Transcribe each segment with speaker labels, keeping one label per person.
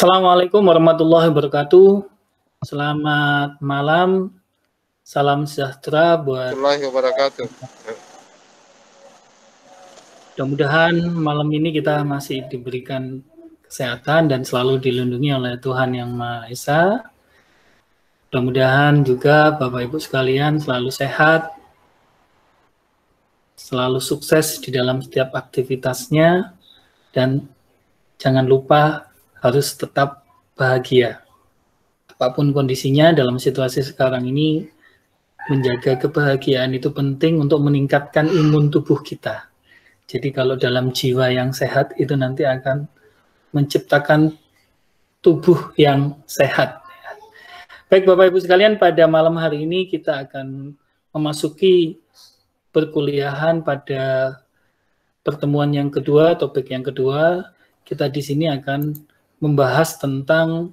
Speaker 1: Assalamualaikum warahmatullahi wabarakatuh. Selamat malam. Salam sejahtera buat
Speaker 2: warahmatullahi wabarakatuh.
Speaker 1: Mudah-mudahan malam ini kita masih diberikan kesehatan dan selalu dilindungi oleh Tuhan Yang Maha Esa. Mudah-mudahan juga Bapak Ibu sekalian selalu sehat, selalu sukses di dalam setiap aktivitasnya, dan jangan lupa harus tetap bahagia. Apapun kondisinya dalam situasi sekarang ini, menjaga kebahagiaan itu penting untuk meningkatkan imun tubuh kita. Jadi kalau dalam jiwa yang sehat itu nanti akan menciptakan tubuh yang sehat. Baik Bapak Ibu sekalian, pada malam hari ini kita akan memasuki perkuliahan pada pertemuan yang kedua, topik yang kedua. Kita di sini akan membahas tentang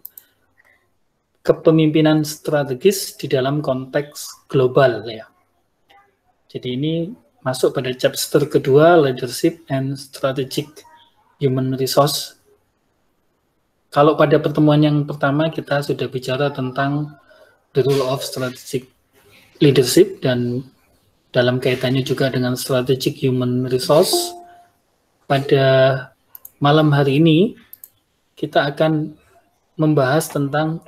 Speaker 1: kepemimpinan strategis di dalam konteks global ya. Jadi ini masuk pada chapter kedua, Leadership and Strategic Human Resource. Kalau pada pertemuan yang pertama kita sudah bicara tentang the role of strategic leadership dan dalam kaitannya juga dengan strategic human resource. Pada malam hari ini kita akan membahas tentang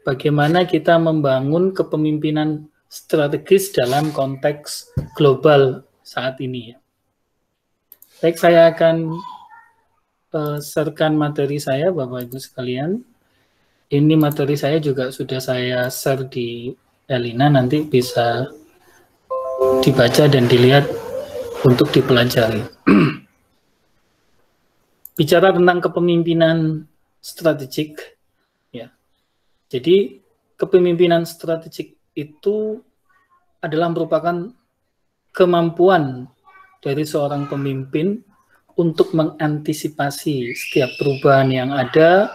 Speaker 1: bagaimana kita membangun kepemimpinan strategis dalam konteks global saat ini. Baik, saya akan sharekan materi saya, Bapak Ibu sekalian. Ini materi saya juga sudah saya share di Elina, nanti bisa dibaca dan dilihat untuk dipelajari. Bicara tentang kepemimpinan strategik, ya. Jadi kepemimpinan strategik itu adalah merupakan kemampuan dari seorang pemimpin untuk mengantisipasi setiap perubahan yang ada,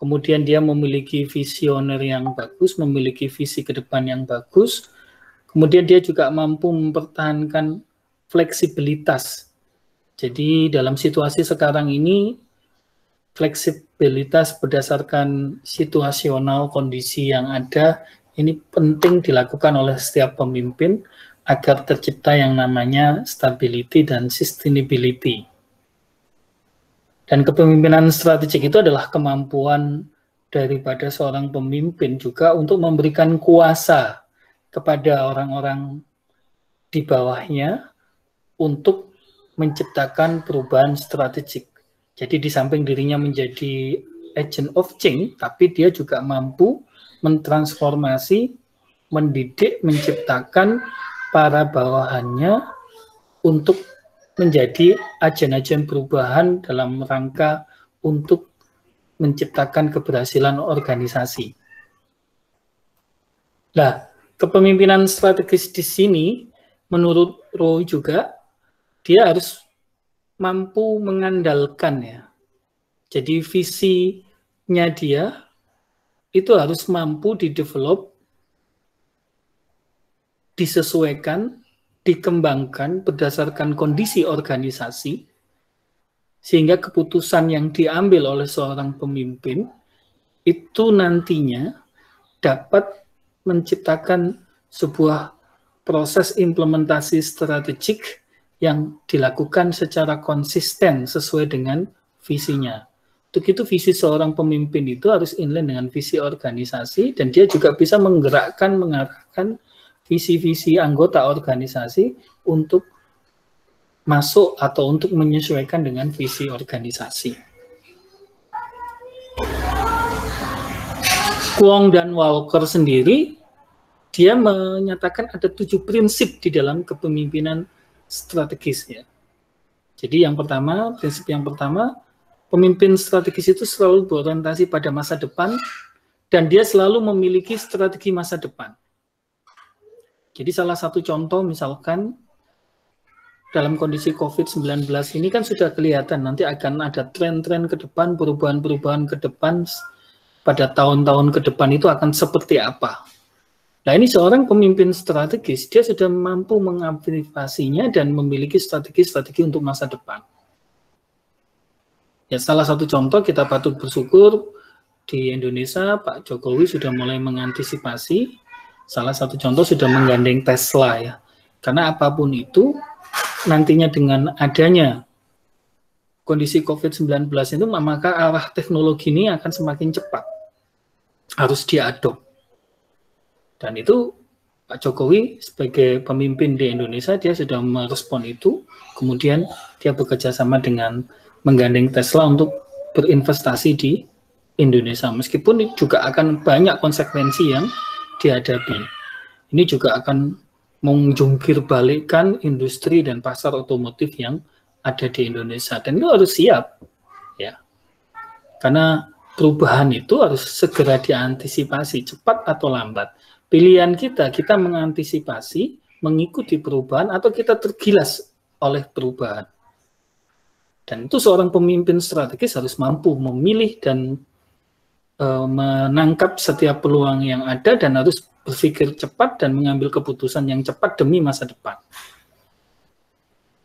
Speaker 1: kemudian dia memiliki visioner yang bagus, memiliki visi ke depan yang bagus, kemudian dia juga mampu mempertahankan fleksibilitas. Jadi dalam situasi sekarang ini, fleksibilitas berdasarkan situasional kondisi yang ada, ini penting dilakukan oleh setiap pemimpin agar tercipta yang namanya stability dan sustainability. Dan kepemimpinan strategik itu adalah kemampuan daripada seorang pemimpin juga untuk memberikan kuasa kepada orang-orang di bawahnya untuk menciptakan perubahan strategik. Jadi di samping dirinya menjadi agent of change, tapi dia juga mampu mentransformasi, mendidik, menciptakan para bawahannya untuk menjadi agen-agen perubahan dalam rangka untuk menciptakan keberhasilan organisasi. Nah, kepemimpinan strategis di sini menurut Roy juga dia harus mampu mengandalkan ya. Jadi visinya dia itu harus mampu didevelop, disesuaikan, dikembangkan berdasarkan kondisi organisasi, sehingga keputusan yang diambil oleh seorang pemimpin itu nantinya dapat menciptakan sebuah proses implementasi strategik yang dilakukan secara konsisten sesuai dengan visinya. Untuk itu visi seorang pemimpin itu harus inline dengan visi organisasi, dan dia juga bisa menggerakkan, mengarahkan visi-visi anggota organisasi untuk masuk atau untuk menyesuaikan dengan visi organisasi. Kwong dan Walker sendiri, dia menyatakan ada 7 prinsip di dalam kepemimpinan strategis ya. Jadi yang pertama, prinsip yang pertama, pemimpin strategis itu selalu berorientasi pada masa depan dan dia selalu memiliki strategi masa depan. Jadi salah satu contoh misalkan dalam kondisi COVID-19 ini kan sudah kelihatan nanti akan ada tren-tren ke depan, perubahan-perubahan ke depan pada tahun-tahun ke depan itu akan seperti apa. Nah ini seorang pemimpin strategis, dia sudah mampu mengantisipasinya dan memiliki strategi-strategi untuk masa depan. Ya, salah satu contoh kita patut bersyukur di Indonesia Pak Jokowi sudah mulai mengantisipasi. Salah satu contoh sudah menggandeng Tesla ya. Karena apapun itu nantinya dengan adanya kondisi COVID-19 itu, maka arah teknologi ini akan semakin cepat. Harus diadop. Dan itu Pak Jokowi sebagai pemimpin di Indonesia, dia sudah merespon itu. Kemudian dia bekerja sama dengan menggandeng Tesla untuk berinvestasi di Indonesia. Meskipun juga akan banyak konsekuensi yang dihadapi. Ini juga akan menjungkir balikkan industri dan pasar otomotif yang ada di Indonesia. Dan itu harus siap. Ya. Karena perubahan itu harus segera diantisipasi, cepat atau lambat. Pilihan kita mengantisipasi, mengikuti perubahan, atau kita tergilas oleh perubahan. Dan itu seorang pemimpin strategis harus mampu memilih dan menangkap setiap peluang yang ada dan harus berpikir cepat dan mengambil keputusan yang cepat demi masa depan.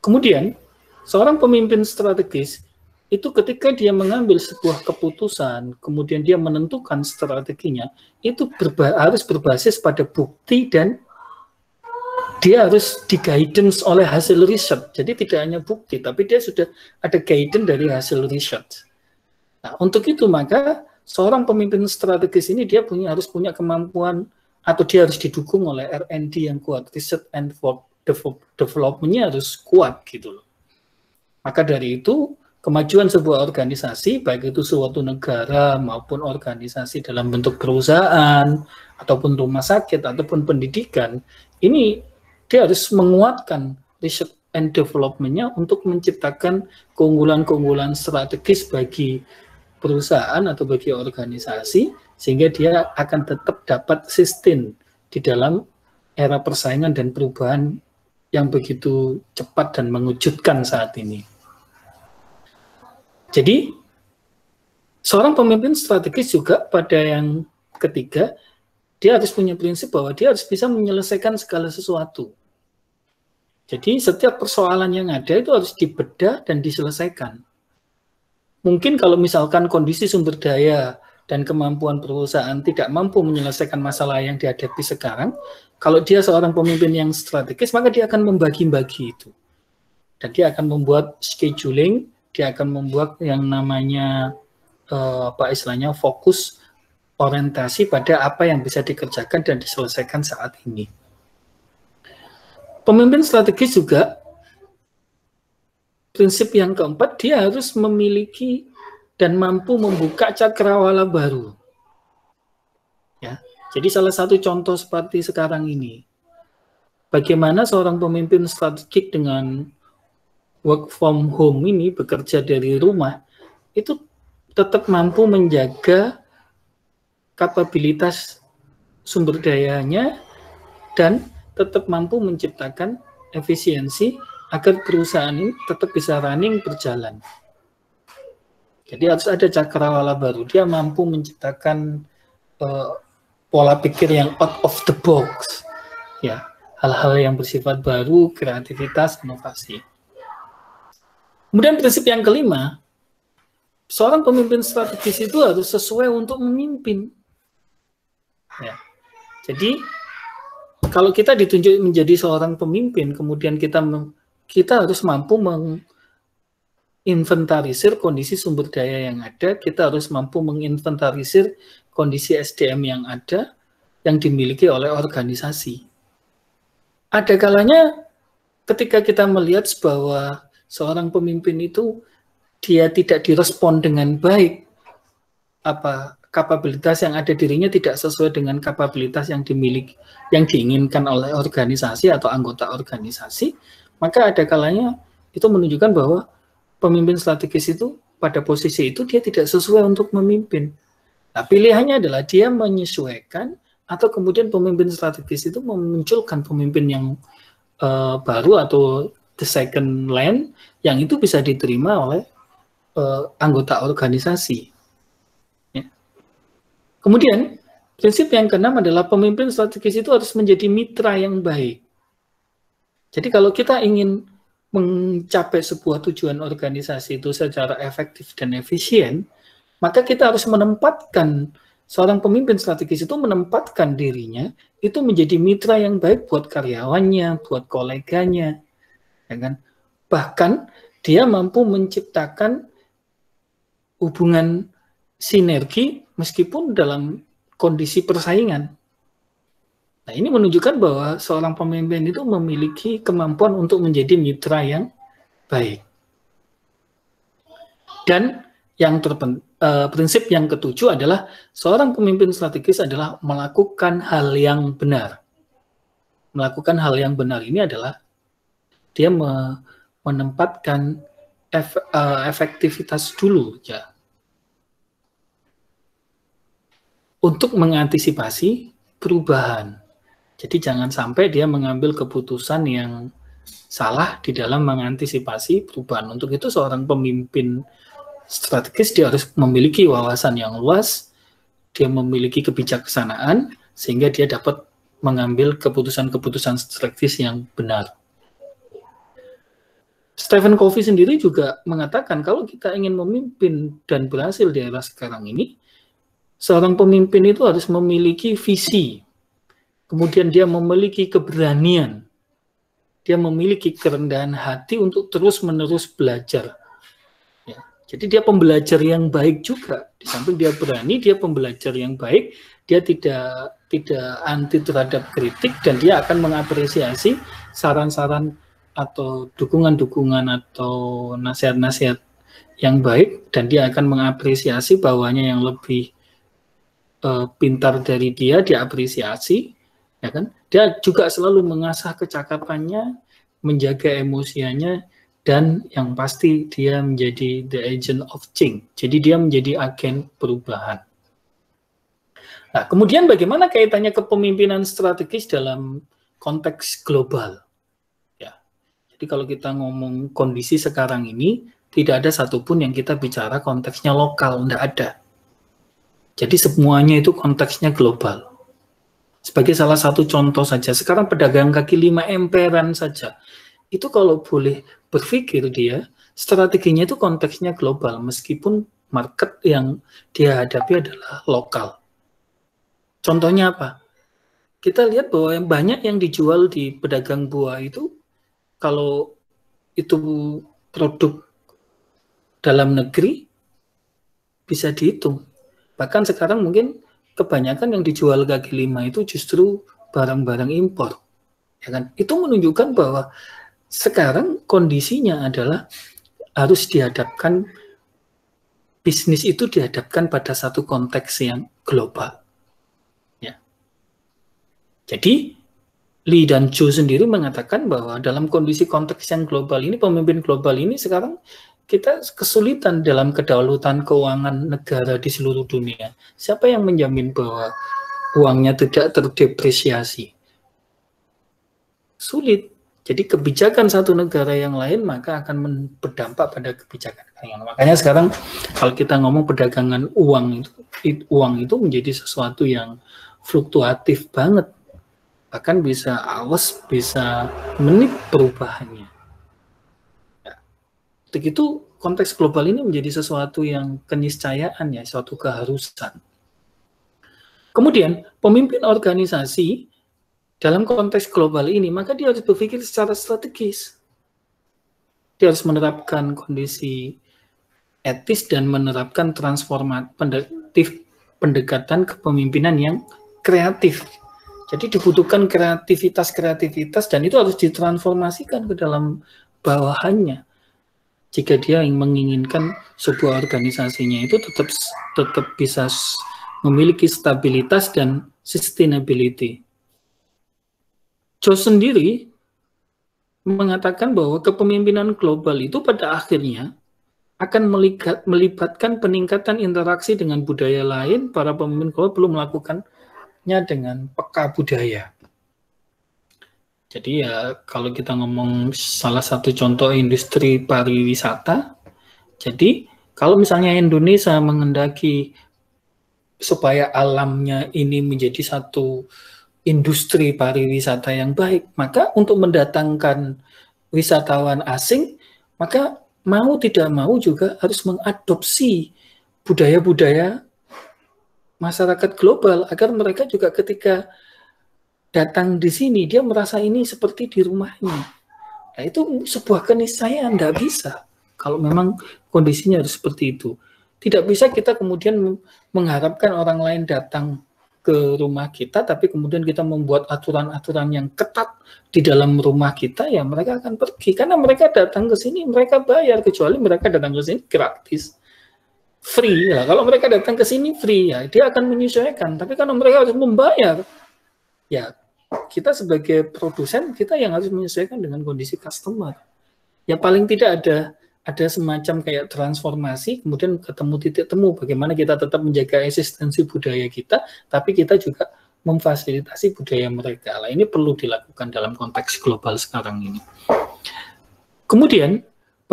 Speaker 1: Kemudian, seorang pemimpin strategis itu ketika dia mengambil sebuah keputusan, kemudian dia menentukan strateginya, itu harus berbasis pada bukti dan dia harus di-guidance oleh hasil riset. Jadi tidak hanya bukti, tapi dia sudah ada guidance dari hasil riset. Nah, untuk itu maka seorang pemimpin strategis ini dia harus punya kemampuan atau dia harus didukung oleh R&D yang kuat, research and development-nya harus kuat gitu loh. Maka dari itu kemajuan sebuah organisasi, baik itu suatu negara maupun organisasi dalam bentuk perusahaan ataupun rumah sakit ataupun pendidikan, ini dia harus menguatkan research and development-nya untuk menciptakan keunggulan-keunggulan strategis bagi perusahaan atau bagi organisasi, sehingga dia akan tetap dapat sustain di dalam era persaingan dan perubahan yang begitu cepat dan mengejutkan saat ini. Jadi, seorang pemimpin strategis juga pada yang ketiga, dia harus punya prinsip bahwa dia harus bisa menyelesaikan segala sesuatu. Jadi, setiap persoalan yang ada itu harus dibedah dan diselesaikan. Mungkin kalau misalkan kondisi sumber daya dan kemampuan perusahaan tidak mampu menyelesaikan masalah yang dihadapi sekarang, kalau dia seorang pemimpin yang strategis, maka dia akan membagi-bagi itu. Dan dia akan membuat scheduling, dia akan membuat yang namanya istilahnya fokus orientasi pada apa yang bisa dikerjakan dan diselesaikan saat ini. Pemimpin strategis juga prinsip yang keempat, dia harus memiliki dan mampu membuka cakrawala baru. Ya, jadi salah satu contoh seperti sekarang ini, bagaimana seorang pemimpin strategik dengan work from home ini, bekerja dari rumah, itu tetap mampu menjaga kapabilitas sumber dayanya dan tetap mampu menciptakan efisiensi agar perusahaan ini tetap bisa running, berjalan. Jadi harus ada cakrawala baru. Dia mampu menciptakan pola pikir yang out of the box. Ya, hal-hal yang bersifat baru, kreativitas, inovasi. Kemudian prinsip yang kelima, seorang pemimpin strategis itu harus sesuai untuk memimpin. Ya. Jadi, kalau kita ditunjuk menjadi seorang pemimpin, kemudian kita harus mampu menginventarisir kondisi sumber daya yang ada, kita harus mampu menginventarisir kondisi SDM yang ada, yang dimiliki oleh organisasi. Ada kalanya ketika kita melihat bahwa seorang pemimpin itu dia tidak direspon dengan baik, kapabilitas yang ada dirinya tidak sesuai dengan kapabilitas yang dimiliki, yang diinginkan oleh organisasi atau anggota organisasi, maka ada kalanya itu menunjukkan bahwa pemimpin strategis itu pada posisi itu dia tidak sesuai untuk memimpin. Nah, pilihannya adalah dia menyesuaikan atau kemudian pemimpin strategis itu memunculkan pemimpin yang baru atau the second line yang itu bisa diterima oleh anggota organisasi. Ya. Kemudian prinsip yang keenam adalah pemimpin strategis itu harus menjadi mitra yang baik. Jadi kalau kita ingin mencapai sebuah tujuan organisasi itu secara efektif dan efisien, maka kita harus menempatkan seorang pemimpin strategis itu menempatkan dirinya itu menjadi mitra yang baik buat karyawannya, buat koleganya, ya kan? Bahkan dia mampu menciptakan hubungan sinergi meskipun dalam kondisi persaingan. Nah, ini menunjukkan bahwa seorang pemimpin itu memiliki kemampuan untuk menjadi mitra yang baik. Dan yang prinsip yang ketujuh adalah seorang pemimpin strategis adalah melakukan hal yang benar. Melakukan hal yang benar ini adalah dia menempatkan efektivitas dulu ya, untuk mengantisipasi perubahan. Jadi jangan sampai dia mengambil keputusan yang salah di dalam mengantisipasi perubahan. Untuk itu seorang pemimpin strategis dia harus memiliki wawasan yang luas, dia memiliki kebijaksanaan, sehingga dia dapat mengambil keputusan-keputusan strategis yang benar. Stephen Covey sendiri juga mengatakan kalau kita ingin memimpin dan berhasil di era sekarang ini, seorang pemimpin itu harus memiliki visi, kemudian dia memiliki keberanian, dia memiliki kerendahan hati untuk terus-menerus belajar. Ya, jadi dia pembelajar yang baik juga. Di samping dia berani, dia pembelajar yang baik, dia tidak anti terhadap kritik, dan dia akan mengapresiasi saran-saran atau dukungan-dukungan atau nasihat-nasihat yang baik, dan dia akan mengapresiasi bahwanya yang lebih pintar dari dia diapresiasi. Ya kan? Dia juga selalu mengasah kecakapannya, menjaga emosinya, dan yang pasti dia menjadi the agent of change. Jadi dia menjadi agen perubahan. Nah, kemudian bagaimana kaitannya kepemimpinan strategis dalam konteks global? Ya. Jadi kalau kita ngomong kondisi sekarang ini, tidak ada satupun yang kita bicara konteksnya lokal, tidak ada. Jadi semuanya itu konteksnya global. Sebagai salah satu contoh saja, sekarang pedagang kaki 5 emperan saja, itu kalau boleh berpikir dia, strateginya itu konteksnya global, meskipun market yang dia hadapi adalah lokal. Contohnya apa? Kita lihat bahwa yang banyak yang dijual di pedagang buah itu, kalau itu produk dalam negeri, bisa dihitung. Bahkan sekarang mungkin kebanyakan yang dijual kaki 5 itu justru barang-barang impor. Ya kan? Itu menunjukkan bahwa sekarang kondisinya adalah harus dihadapkan, bisnis itu dihadapkan pada satu konteks yang global. Ya. Jadi Lee dan Joe sendiri mengatakan bahwa dalam kondisi konteks yang global ini, pemimpin global ini sekarang kita kesulitan dalam kedaulatan keuangan negara di seluruh dunia. Siapa yang menjamin bahwa uangnya tidak terdepresiasi? Sulit. Jadi kebijakan satu negara yang lain maka akan berdampak pada kebijakan yang lain. Makanya sekarang kalau kita ngomong perdagangan uang itu menjadi sesuatu yang fluktuatif banget. Bahkan bisa awas, bisa menit perubahannya. Begitu konteks global ini menjadi sesuatu yang keniscayaan ya, suatu keharusan. Kemudian pemimpin organisasi dalam konteks global ini, maka dia harus berpikir secara strategis. Dia harus menerapkan kondisi etis dan menerapkan transformatif pendekatan kepemimpinan yang kreatif. Jadi dibutuhkan kreativitas dan itu harus ditransformasikan ke dalam bawahannya. Jika dia menginginkan sebuah organisasinya itu tetap bisa memiliki stabilitas dan sustainability. Joe sendiri mengatakan bahwa kepemimpinan global itu pada akhirnya akan melibatkan peningkatan interaksi dengan budaya lain. Para pemimpin global perlu melakukannya dengan peka budaya. Jadi ya kalau kita ngomong salah satu contoh industri pariwisata, jadi kalau misalnya Indonesia mengendaki supaya alamnya ini menjadi satu industri pariwisata yang baik, maka untuk mendatangkan wisatawan asing, maka mau tidak mau juga harus mengadopsi budaya-budaya masyarakat global agar mereka juga ketika datang di sini dia merasa ini seperti di rumahnya. Nah, itu sebuah keniscayaan, tidak bisa kalau memang kondisinya harus seperti itu. Tidak bisa kita kemudian mengharapkan orang lain datang ke rumah kita, tapi kemudian kita membuat aturan-aturan yang ketat di dalam rumah kita, ya mereka akan pergi. Karena mereka datang ke sini, mereka bayar, kecuali mereka datang ke sini gratis. Free, ya. Kalau mereka datang ke sini free, ya dia akan menyesuaikan. Tapi kalau mereka harus membayar, ya kita sebagai produsen, kita yang harus menyesuaikan dengan kondisi customer. Ya paling tidak ada semacam kayak transformasi, kemudian ketemu titik temu bagaimana kita tetap menjaga eksistensi budaya kita, tapi kita juga memfasilitasi budaya mereka. Nah, ini perlu dilakukan dalam konteks global sekarang ini. Kemudian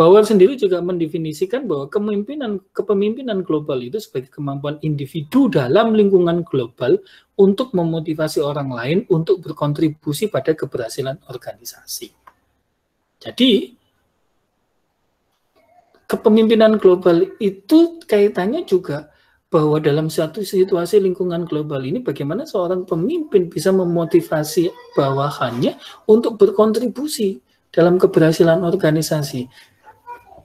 Speaker 1: Bauer sendiri juga mendefinisikan bahwa kepemimpinan global itu sebagai kemampuan individu dalam lingkungan global untuk memotivasi orang lain untuk berkontribusi pada keberhasilan organisasi. Jadi, kepemimpinan global itu kaitannya juga bahwa dalam suatu situasi lingkungan global ini bagaimana seorang pemimpin bisa memotivasi bawahannya untuk berkontribusi dalam keberhasilan organisasi.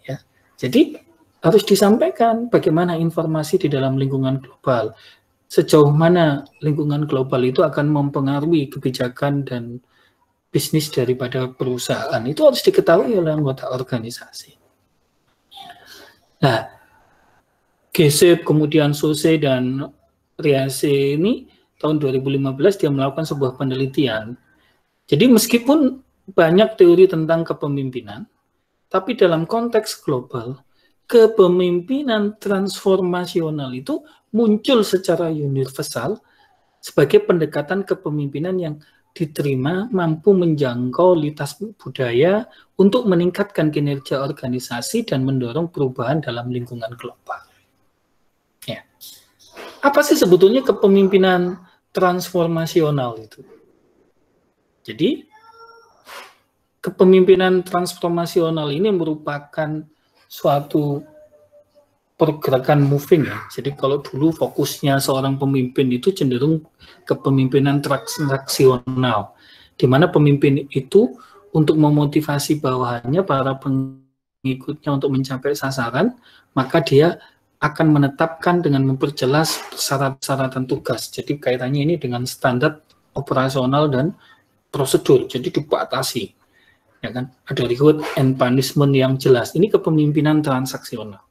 Speaker 1: Ya, jadi harus disampaikan bagaimana informasi di dalam lingkungan global, sejauh mana lingkungan global itu akan mempengaruhi kebijakan dan bisnis daripada perusahaan, itu harus diketahui oleh anggota organisasi. Nah, GESIP, kemudian SOSE dan Riase ini tahun 2015 dia melakukan sebuah penelitian. Jadi meskipun banyak teori tentang kepemimpinan, tapi dalam konteks global, kepemimpinan transformasional itu muncul secara universal sebagai pendekatan kepemimpinan yang diterima mampu menjangkau lintas budaya untuk meningkatkan kinerja organisasi dan mendorong perubahan dalam lingkungan global. Ya. Apa sih sebetulnya kepemimpinan transformasional itu? Jadi, kepemimpinan transformasional ini merupakan suatu pergerakan moving ya. Jadi kalau dulu fokusnya seorang pemimpin itu cenderung kepemimpinan transaksional, di mana pemimpin itu untuk memotivasi bawahannya, para pengikutnya untuk mencapai sasaran, maka dia akan menetapkan dengan memperjelas syarat-syaratan tugas. Jadi kaitannya ini dengan standar operasional dan prosedur, jadi dibatasi. Ya kan? Ada reward and punishment yang jelas. Ini kepemimpinan transaksional.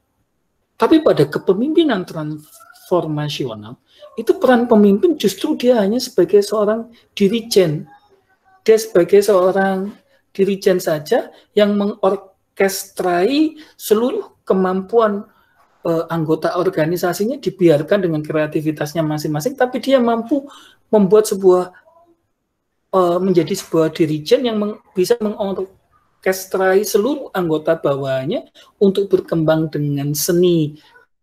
Speaker 1: Tapi pada kepemimpinan transformasional, itu peran pemimpin justru dia hanya sebagai seorang dirijen. Dia sebagai seorang dirijen saja yang mengorkestrai seluruh kemampuan anggota organisasinya, dibiarkan dengan kreativitasnya masing-masing, tapi dia mampu membuat menjadi sebuah dirijen yang bisa mengorkestrai seluruh anggota bawahnya untuk berkembang dengan seni,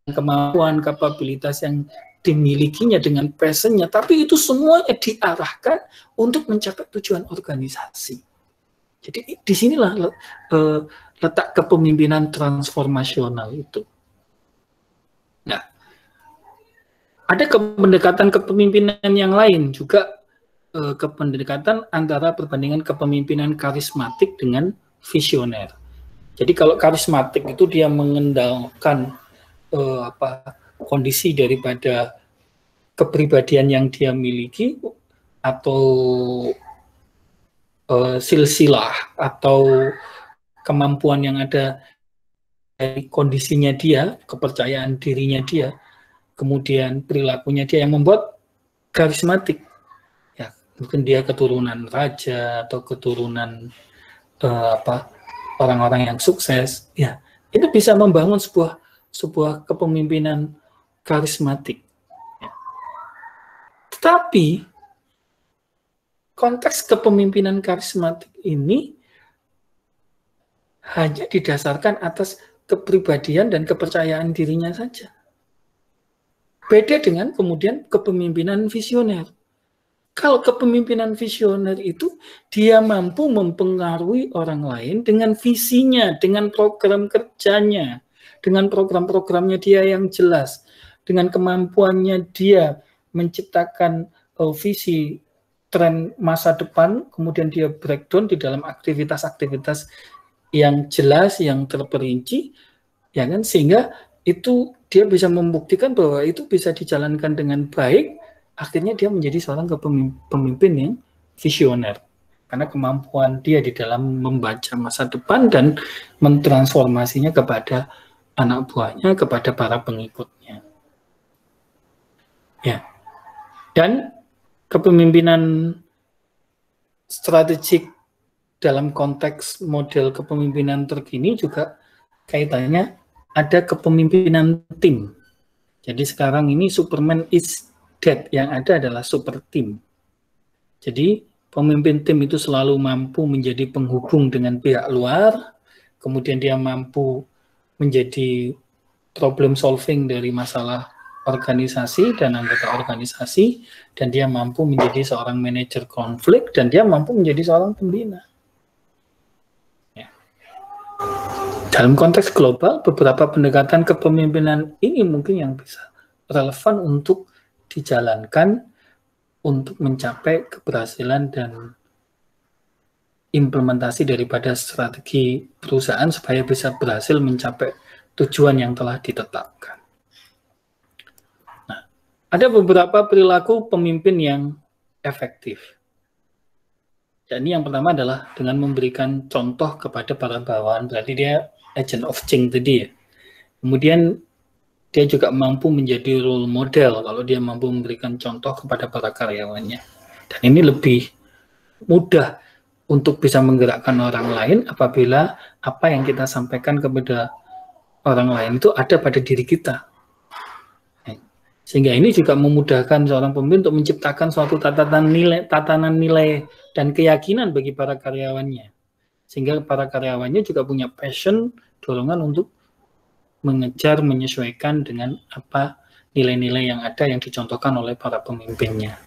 Speaker 1: kemampuan, kapabilitas yang dimilikinya dengan passionnya, tapi itu semuanya diarahkan untuk mencapai tujuan organisasi. Jadi disinilah letak kepemimpinan transformasional itu. Nah, ada pendekatan kepemimpinan yang lain juga, pendekatan antara perbandingan kepemimpinan karismatik dengan visioner. Jadi kalau karismatik itu dia mengendalikan kondisi daripada kepribadian yang dia miliki atau silsilah atau kemampuan yang ada dari kondisinya dia, kepercayaan dirinya dia, kemudian perilakunya dia yang membuat karismatik. Mungkin dia keturunan raja atau keturunan orang-orang yang sukses, ya itu bisa membangun sebuah kepemimpinan karismatik. Ya. Tetapi konteks kepemimpinan karismatik ini hanya didasarkan atas kepribadian dan kepercayaan dirinya saja. Beda dengan kemudian kepemimpinan visioner. Kalau kepemimpinan visioner itu dia mampu mempengaruhi orang lain dengan visinya, dengan program kerjanya, dengan program-programnya dia yang jelas, dengan kemampuannya dia menciptakan visi tren masa depan, kemudian dia breakdown di dalam aktivitas-aktivitas yang jelas, yang terperinci, ya kan, sehingga itu dia bisa membuktikan bahwa itu bisa dijalankan dengan baik. Akhirnya dia menjadi seorang pemimpin yang visioner karena kemampuan dia di dalam membaca masa depan dan mentransformasinya kepada anak buahnya, kepada para pengikutnya. Ya. Dan kepemimpinan strategik dalam konteks model kepemimpinan terkini juga kaitannya ada kepemimpinan tim. Jadi sekarang ini Superman is dead, yang ada adalah super team. Jadi pemimpin tim itu selalu mampu menjadi penghubung dengan pihak luar, kemudian dia mampu menjadi problem solving dari masalah organisasi dan anggota organisasi, dan dia mampu menjadi seorang manajer konflik, dan dia mampu menjadi seorang pembina. Ya. Dalam konteks global, beberapa pendekatan kepemimpinan ini mungkin yang bisa relevan untuk dijalankan untuk mencapai keberhasilan dan implementasi daripada strategi perusahaan supaya bisa berhasil mencapai tujuan yang telah ditetapkan. Nah, ada beberapa perilaku pemimpin yang efektif. Dan ini yang pertama adalah dengan memberikan contoh kepada para bawahan, berarti dia agent of change tadi ya. Kemudian dia juga mampu menjadi role model kalau dia mampu memberikan contoh kepada para karyawannya. Dan ini lebih mudah untuk bisa menggerakkan orang lain apabila apa yang kita sampaikan kepada orang lain itu ada pada diri kita. Sehingga ini juga memudahkan seorang pemimpin untuk menciptakan suatu tatanan nilai dan keyakinan bagi para karyawannya. Sehingga para karyawannya juga punya passion, dorongan untuk mengejar, menyesuaikan dengan apa nilai-nilai yang ada yang dicontohkan oleh para pemimpinnya.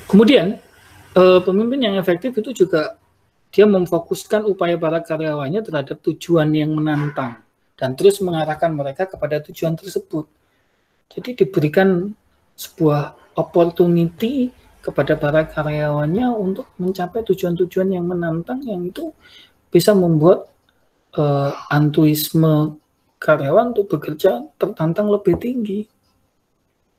Speaker 1: Kemudian, pemimpin yang efektif itu juga dia memfokuskan upaya para karyawannya terhadap tujuan yang menantang dan terus mengarahkan mereka kepada tujuan tersebut. Jadi diberikan sebuah opportunity kepada para karyawannya untuk mencapai tujuan-tujuan yang menantang, yang itu bisa membuat antuisme karyawan untuk bekerja tertantang lebih tinggi.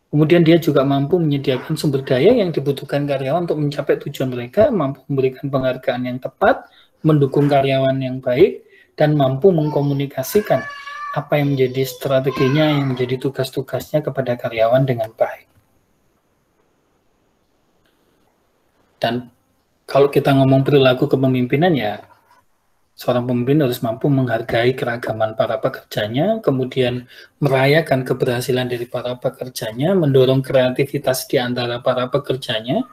Speaker 1: Kemudian dia juga mampu menyediakan sumber daya yang dibutuhkan karyawan untuk mencapai tujuan mereka, mampu memberikan penghargaan yang tepat, mendukung karyawan yang baik, dan mampu mengkomunikasikan apa yang menjadi strateginya, yang menjadi tugas-tugasnya kepada karyawan dengan baik. Dan kalau kita ngomong perilaku kepemimpinan, ya seorang pemimpin harus mampu menghargai keragaman para pekerjanya, kemudian merayakan keberhasilan dari para pekerjanya, mendorong kreativitas di antara para pekerjanya,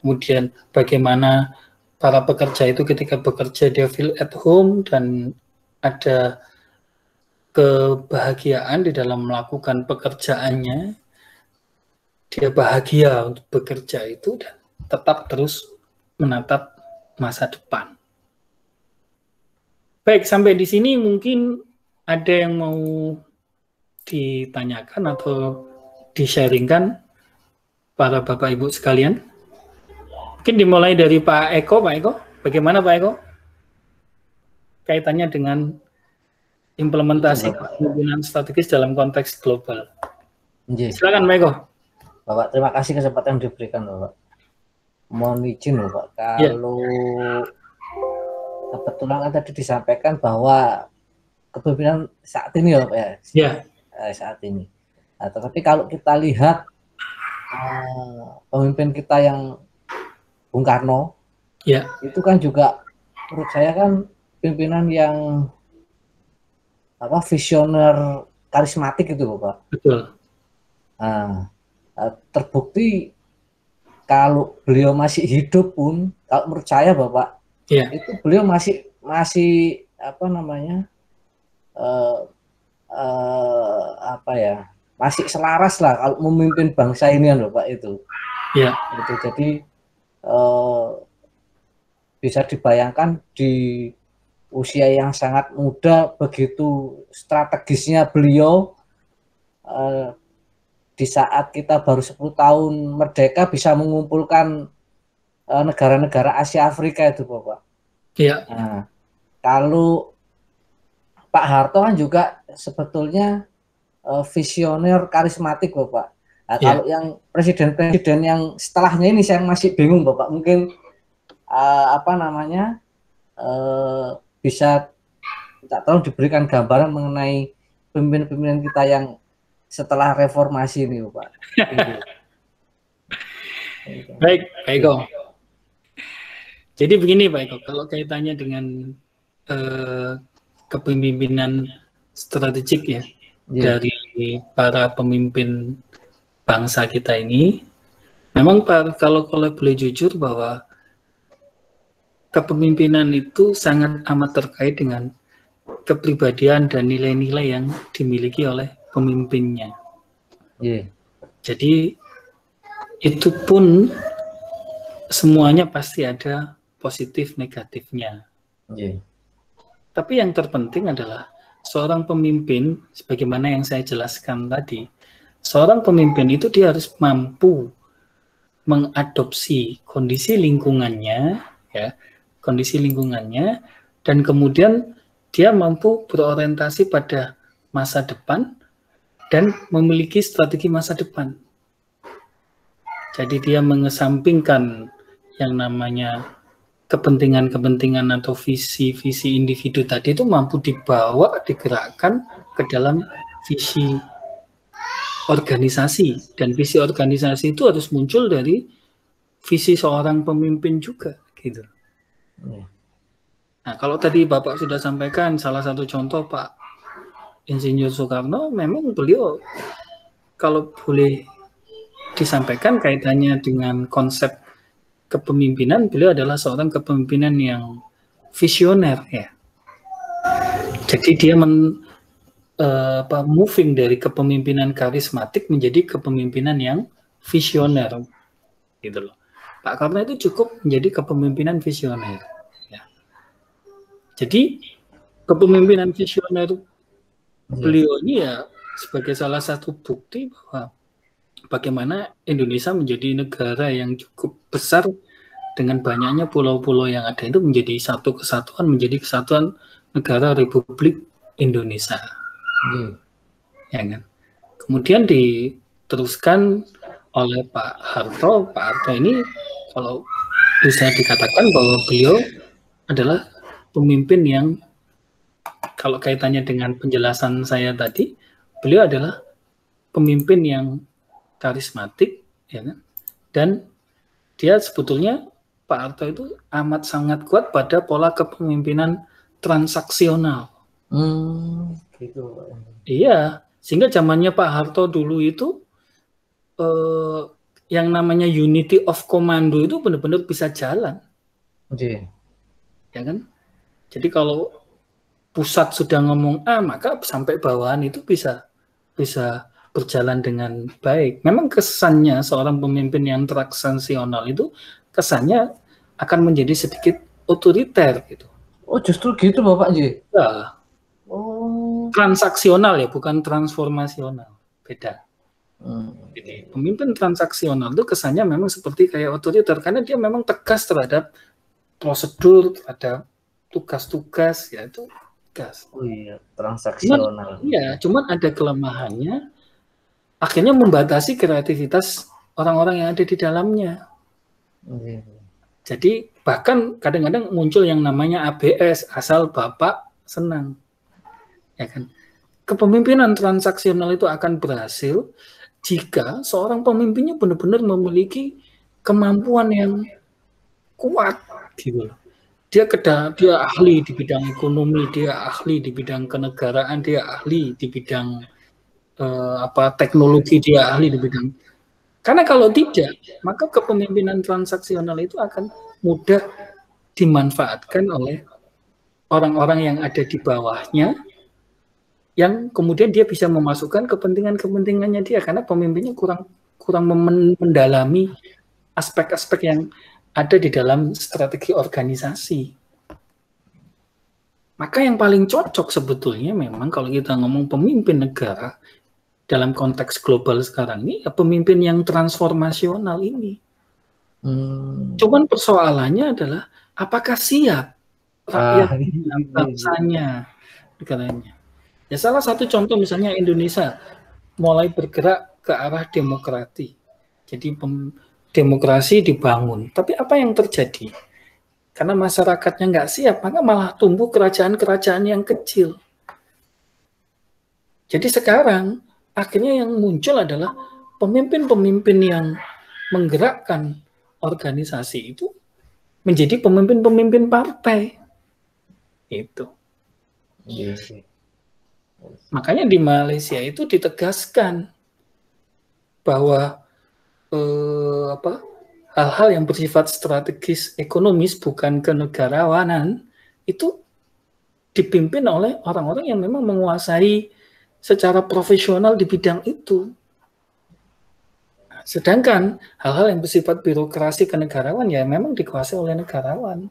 Speaker 1: kemudian bagaimana para pekerja itu ketika bekerja dia feel at home dan ada kebahagiaan di dalam melakukan pekerjaannya, dia bahagia untuk bekerja itu dan tetap terus menatap masa depan. Baik, sampai di sini mungkin ada yang mau ditanyakan atau di-sharingkan para Bapak Ibu sekalian. Mungkin dimulai dari Pak Eko. Pak Eko, bagaimana Pak Eko? Kaitannya dengan implementasi kepemimpinan strategis dalam konteks global. Silakan Pak Eko.
Speaker 2: Bapak, terima kasih kesempatan yang diberikan Bapak. Mohon izin Bapak, kalau kebetulan kan tadi disampaikan bahwa kepemimpinan saat ini ya Pak ya, saat ini. Nah, tetapi kalau kita lihat pemimpin kita yang Bung Karno, itu kan juga menurut saya kan pimpinan yang visioner, karismatik itu Bapak.
Speaker 1: Betul.
Speaker 2: Nah, terbukti kalau beliau masih hidup pun, kalau menurut saya Bapak, itu beliau masih apa namanya, masih selaras lah kalau memimpin bangsa ini kan Bapak itu.
Speaker 1: Ya.
Speaker 2: Gitu. Jadi bisa dibayangkan di usia yang sangat muda begitu strategisnya beliau, di saat kita baru 10 tahun merdeka bisa mengumpulkan negara-negara Asia Afrika itu Bapak.
Speaker 1: Iya.
Speaker 2: Nah, kalau Pak Harto kan juga sebetulnya visioner karismatik Bapak. Nah, kalau yang presiden-presiden yang setelahnya ini saya masih bingung Bapak, mungkin bisa tak tahu diberikan gambaran mengenai pemimpin-pemimpin kita yang setelah reformasi ini Bapak.
Speaker 1: Baik, Pak Eko. Jadi begini Pak Eko, kalau kaitannya dengan kepemimpinan strategik ya dari para pemimpin bangsa kita ini, memang kalau boleh jujur bahwa kepemimpinan itu sangat amat terkait dengan kepribadian dan nilai-nilai yang dimiliki oleh pemimpinnya. Jadi itu pun semuanya pasti ada positif negatifnya. Tapi yang terpenting adalah seorang pemimpin, sebagaimana yang saya jelaskan tadi, seorang pemimpin itu dia harus mampu mengadopsi kondisi lingkungannya, ya, kondisi lingkungannya, dan kemudian dia mampu berorientasi pada masa depan dan memiliki strategi masa depan. Jadi dia mengesampingkan yang namanya kepentingan-kepentingan atau visi-visi individu tadi itu mampu dibawa, digerakkan ke dalam visi organisasi, dan visi organisasi itu harus muncul dari visi seorang pemimpin juga, gitu. Nah, kalau tadi Bapak sudah sampaikan salah satu contoh Pak Insinyur Soekarno, memang beliau kalau boleh disampaikan kaitannya dengan konsep kepemimpinan, beliau adalah seorang kepemimpinan yang visioner ya. Jadi dia moving dari kepemimpinan karismatik menjadi kepemimpinan yang visioner, gitu loh. Pak Karno itu cukup menjadi kepemimpinan visioner. Ya. Jadi kepemimpinan visioner beliau ini ya sebagai salah satu bukti bahwa bagaimana Indonesia menjadi negara yang cukup besar dengan banyaknya pulau-pulau yang ada itu menjadi satu kesatuan, menjadi kesatuan negara Republik Indonesia. Ya kan? Kemudian diteruskan oleh Pak Harto. Pak Harto ini kalau bisa dikatakan bahwa beliau adalah pemimpin yang kalau kaitannya dengan penjelasan saya tadi, beliau adalah pemimpin yang karismatik, ya kan? Dan dia sebetulnya Pak Harto itu amat sangat kuat pada pola kepemimpinan transaksional.
Speaker 2: Gitu.
Speaker 1: Iya, sehingga zamannya Pak Harto dulu itu yang namanya unity of commando itu benar-benar bisa jalan. Ya kan? Jadi kalau pusat sudah ngomong A, maka sampai bawahan itu bisa berjalan dengan baik. Memang kesannya seorang pemimpin yang transaksional itu kesannya akan menjadi sedikit otoriter gitu.
Speaker 2: Oh, justru gitu Bapak Ji?
Speaker 1: Ya. Transaksional ya, bukan transformasional. Beda. Jadi pemimpin transaksional itu kesannya memang seperti kayak otoriter karena dia memang tegas terhadap prosedur, terhadap tugas-tugas, ya itu tegas.
Speaker 2: Oh iya, transaksional.
Speaker 1: Cuman ada kelemahannya, akhirnya membatasi kreativitas orang-orang yang ada di dalamnya. Jadi bahkan kadang-kadang muncul yang namanya ABS, asal Bapak senang. Ya kan? Kepemimpinan transaksional itu akan berhasil jika seorang pemimpinnya benar-benar memiliki kemampuan yang kuat gitu. Dia ahli di bidang ekonomi, dia ahli di bidang kenegaraan, dia ahli di bidang teknologi, dia ahli di bidang. Karena kalau tidak, maka kepemimpinan transaksional itu akan mudah dimanfaatkan oleh orang-orang yang ada di bawahnya, yang kemudian dia bisa memasukkan kepentingan-kepentingannya dia, karena pemimpinnya kurang mendalami aspek-aspek yang ada di dalam strategi organisasi. Maka yang paling cocok sebetulnya memang kalau kita ngomong pemimpin negara dalam konteks global sekarang ini, ya pemimpin yang transformasional ini. Cuman persoalannya adalah apakah siap rakyat bangsanya negaranya. Ya salah satu contoh misalnya Indonesia mulai bergerak ke arah demokrasi. Jadi demokrasi dibangun. Tapi apa yang terjadi? Karena masyarakatnya nggak siap, maka malah tumbuh kerajaan-kerajaan yang kecil. Jadi sekarang akhirnya yang muncul adalah pemimpin-pemimpin yang menggerakkan organisasi itu menjadi pemimpin-pemimpin partai. Itu. Makanya di Malaysia itu ditegaskan bahwa hal-hal yang bersifat strategis ekonomis bukan kenegarawanan itu dipimpin oleh orang-orang yang memang menguasai secara profesional di bidang itu. Sedangkan hal-hal yang bersifat birokrasi kenegarawan ya memang dikuasai oleh negarawan.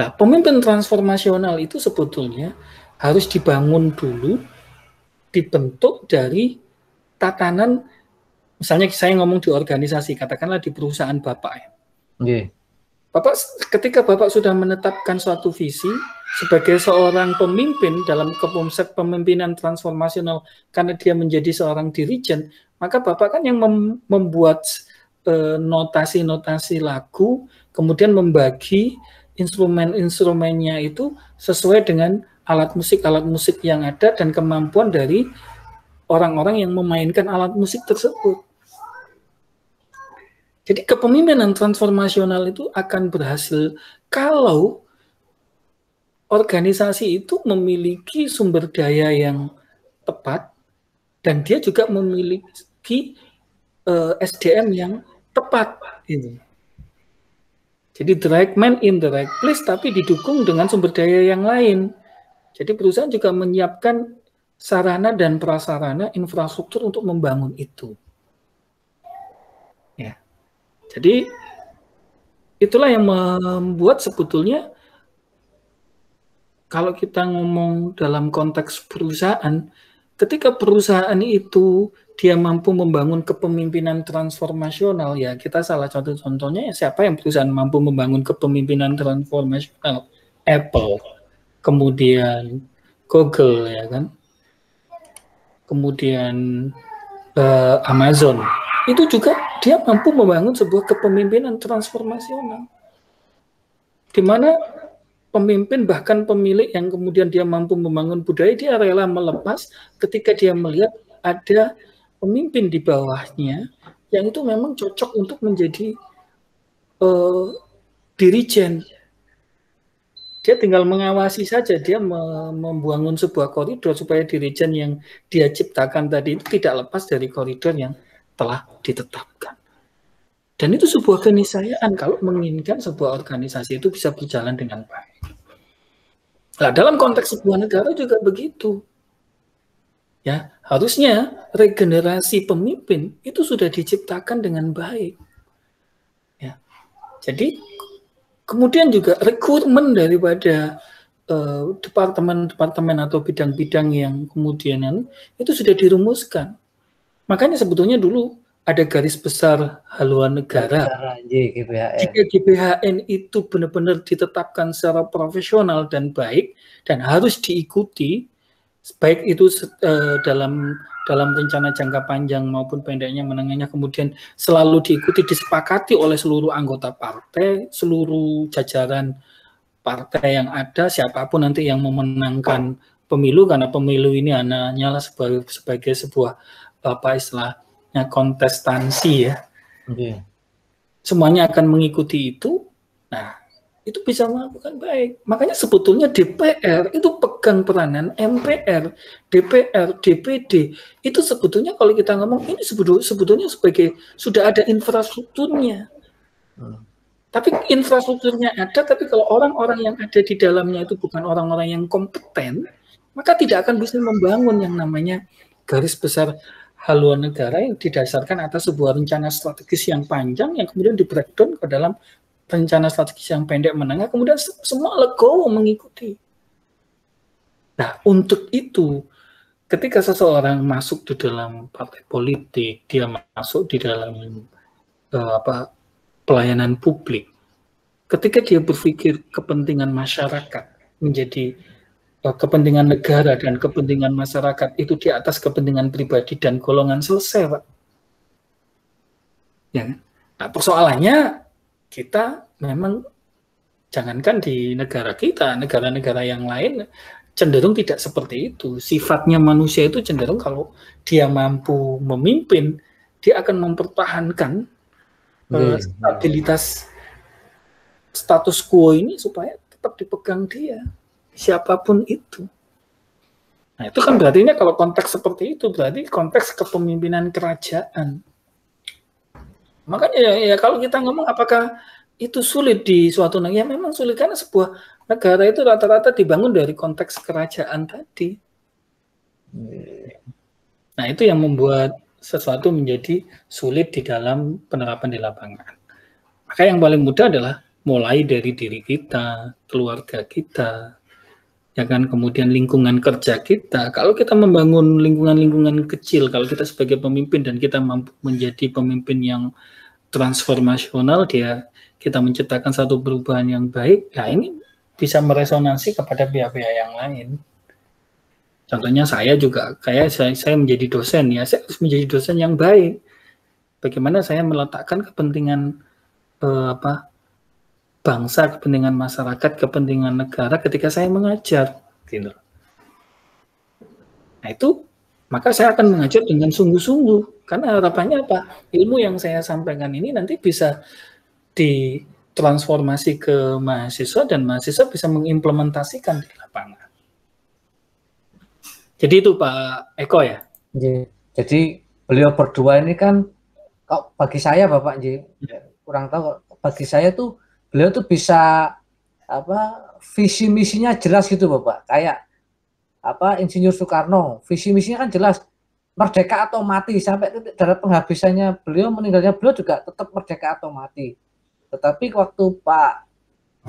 Speaker 1: Nah, pemimpin transformasional itu sebetulnya harus dibangun dulu, dibentuk dari tatanan. Misalnya saya ngomong di organisasi, katakanlah di perusahaan Bapak ya. Bapak, ketika Bapak sudah menetapkan suatu visi sebagai seorang pemimpin dalam konsep pemimpinan transformasional karena dia menjadi seorang dirijen, maka Bapak kan yang membuat notasi-notasi lagu, kemudian membagi instrumen-instrumennya itu sesuai dengan alat musik yang ada dan kemampuan dari orang-orang yang memainkan alat musik tersebut. Jadi kepemimpinan transformasional itu akan berhasil kalau organisasi itu memiliki sumber daya yang tepat dan dia juga memiliki SDM yang tepat. Jadi the right man in the right place tapi didukung dengan sumber daya yang lain. Jadi perusahaan juga menyiapkan sarana dan prasarana infrastruktur untuk membangun itu. Jadi itulah yang membuat sebetulnya kalau kita ngomong dalam konteks perusahaan, ketika perusahaan itu dia mampu membangun kepemimpinan transformasional, ya kita salah satu contohnya ya siapa yang perusahaan mampu membangun kepemimpinan transformasional? Apple, kemudian Google ya kan, kemudian Amazon. Itu juga dia mampu membangun sebuah kepemimpinan transformasional. Di mana pemimpin bahkan pemilik yang kemudian dia mampu membangun budaya, dia rela melepas ketika dia melihat ada pemimpin di bawahnya yang itu memang cocok untuk menjadi dirijen. Dia tinggal mengawasi saja, dia membangun sebuah koridor supaya dirijen yang dia ciptakan tadi itu tidak lepas dari koridor yang telah ditetapkan. Dan itu sebuah keniscayaan kalau menginginkan sebuah organisasi itu bisa berjalan dengan baik. Nah, dalam konteks sebuah negara juga begitu. Ya, harusnya regenerasi pemimpin itu sudah diciptakan dengan baik. Ya. Jadi kemudian juga rekrutmen daripada departemen-departemen atau bidang-bidang yang kemudian itu sudah dirumuskan. Makanya sebetulnya dulu ada garis besar haluan negara. Jika GBHN itu benar-benar ditetapkan secara profesional dan baik dan harus diikuti, baik itu dalam rencana jangka panjang maupun pendeknya, menengahnya, kemudian selalu diikuti, disepakati oleh seluruh anggota partai, seluruh jajaran partai yang ada, siapapun nanti yang memenangkan pemilu, karena pemilu ini hanyalah sebagai sebuah istilahnya kontestansi ya. Semuanya akan mengikuti itu. Nah, itu bisa melakukan baik. Makanya sebetulnya DPR itu pegang peranan MPR, DPR, DPD. Itu sebetulnya kalau kita ngomong ini sebetulnya sebagai sudah ada infrastrukturnya. Tapi infrastrukturnya ada, tapi kalau orang-orang yang ada di dalamnya itu bukan orang-orang yang kompeten, maka tidak akan bisa membangun yang namanya garis besar haluan negara yang didasarkan atas sebuah rencana strategis yang panjang yang kemudian di breakdown ke dalam rencana strategis yang pendek menengah, kemudian semua legowo mengikuti. Nah, untuk itu ketika seseorang masuk di dalam partai politik, dia masuk di dalam pelayanan publik, ketika dia berpikir kepentingan masyarakat menjadi kepentingan negara dan kepentingan masyarakat itu di atas kepentingan pribadi dan golongan, selesai, Pak. Ya. Nah, persoalannya kita memang jangankan di negara kita, negara-negara yang lain cenderung tidak seperti itu. Sifatnya manusia itu cenderung kalau dia mampu memimpin, dia akan mempertahankan stabilitas status quo ini supaya tetap dipegang dia, siapapun itu. Nah, itu kan berarti kalau konteks seperti itu, berarti konteks kepemimpinan kerajaan. Makanya ya kalau kita ngomong apakah itu sulit di suatu negara, ya memang sulit karena sebuah negara itu rata-rata dibangun dari konteks kerajaan tadi. Nah, itu yang membuat sesuatu menjadi sulit di dalam penerapan di lapangan. Maka yang paling mudah adalah mulai dari diri kita, keluarga kita, ya kan, kemudian lingkungan kerja kita. Kalau kita membangun lingkungan-lingkungan kecil, kalau kita sebagai pemimpin dan kita mampu menjadi pemimpin yang transformasional, kita menciptakan satu perubahan yang baik, nah ini bisa meresonansi kepada pihak-pihak yang lain. Contohnya saya juga, kayak saya menjadi dosen, ya saya harus menjadi dosen yang baik. Bagaimana saya meletakkan kepentingan bangsa, kepentingan masyarakat, kepentingan negara ketika saya mengajar, gitu. Nah itu, maka saya akan mengajar dengan sungguh-sungguh, karena harapannya apa? Ilmu yang saya sampaikan ini nanti bisa ditransformasi ke mahasiswa dan mahasiswa bisa mengimplementasikan di lapangan. Jadi itu Pak Eko ya.
Speaker 2: Jadi beliau berdua ini kan, kok bagi saya Bapak kurang tahu, bagi saya tuh beliau tuh bisa visi misinya jelas gitu Bapak. Kayak Insinyur Soekarno, visi misinya kan jelas, merdeka atau mati, sampai dalam penghabisannya beliau, meninggalnya beliau juga tetap merdeka atau mati. Tetapi waktu Pak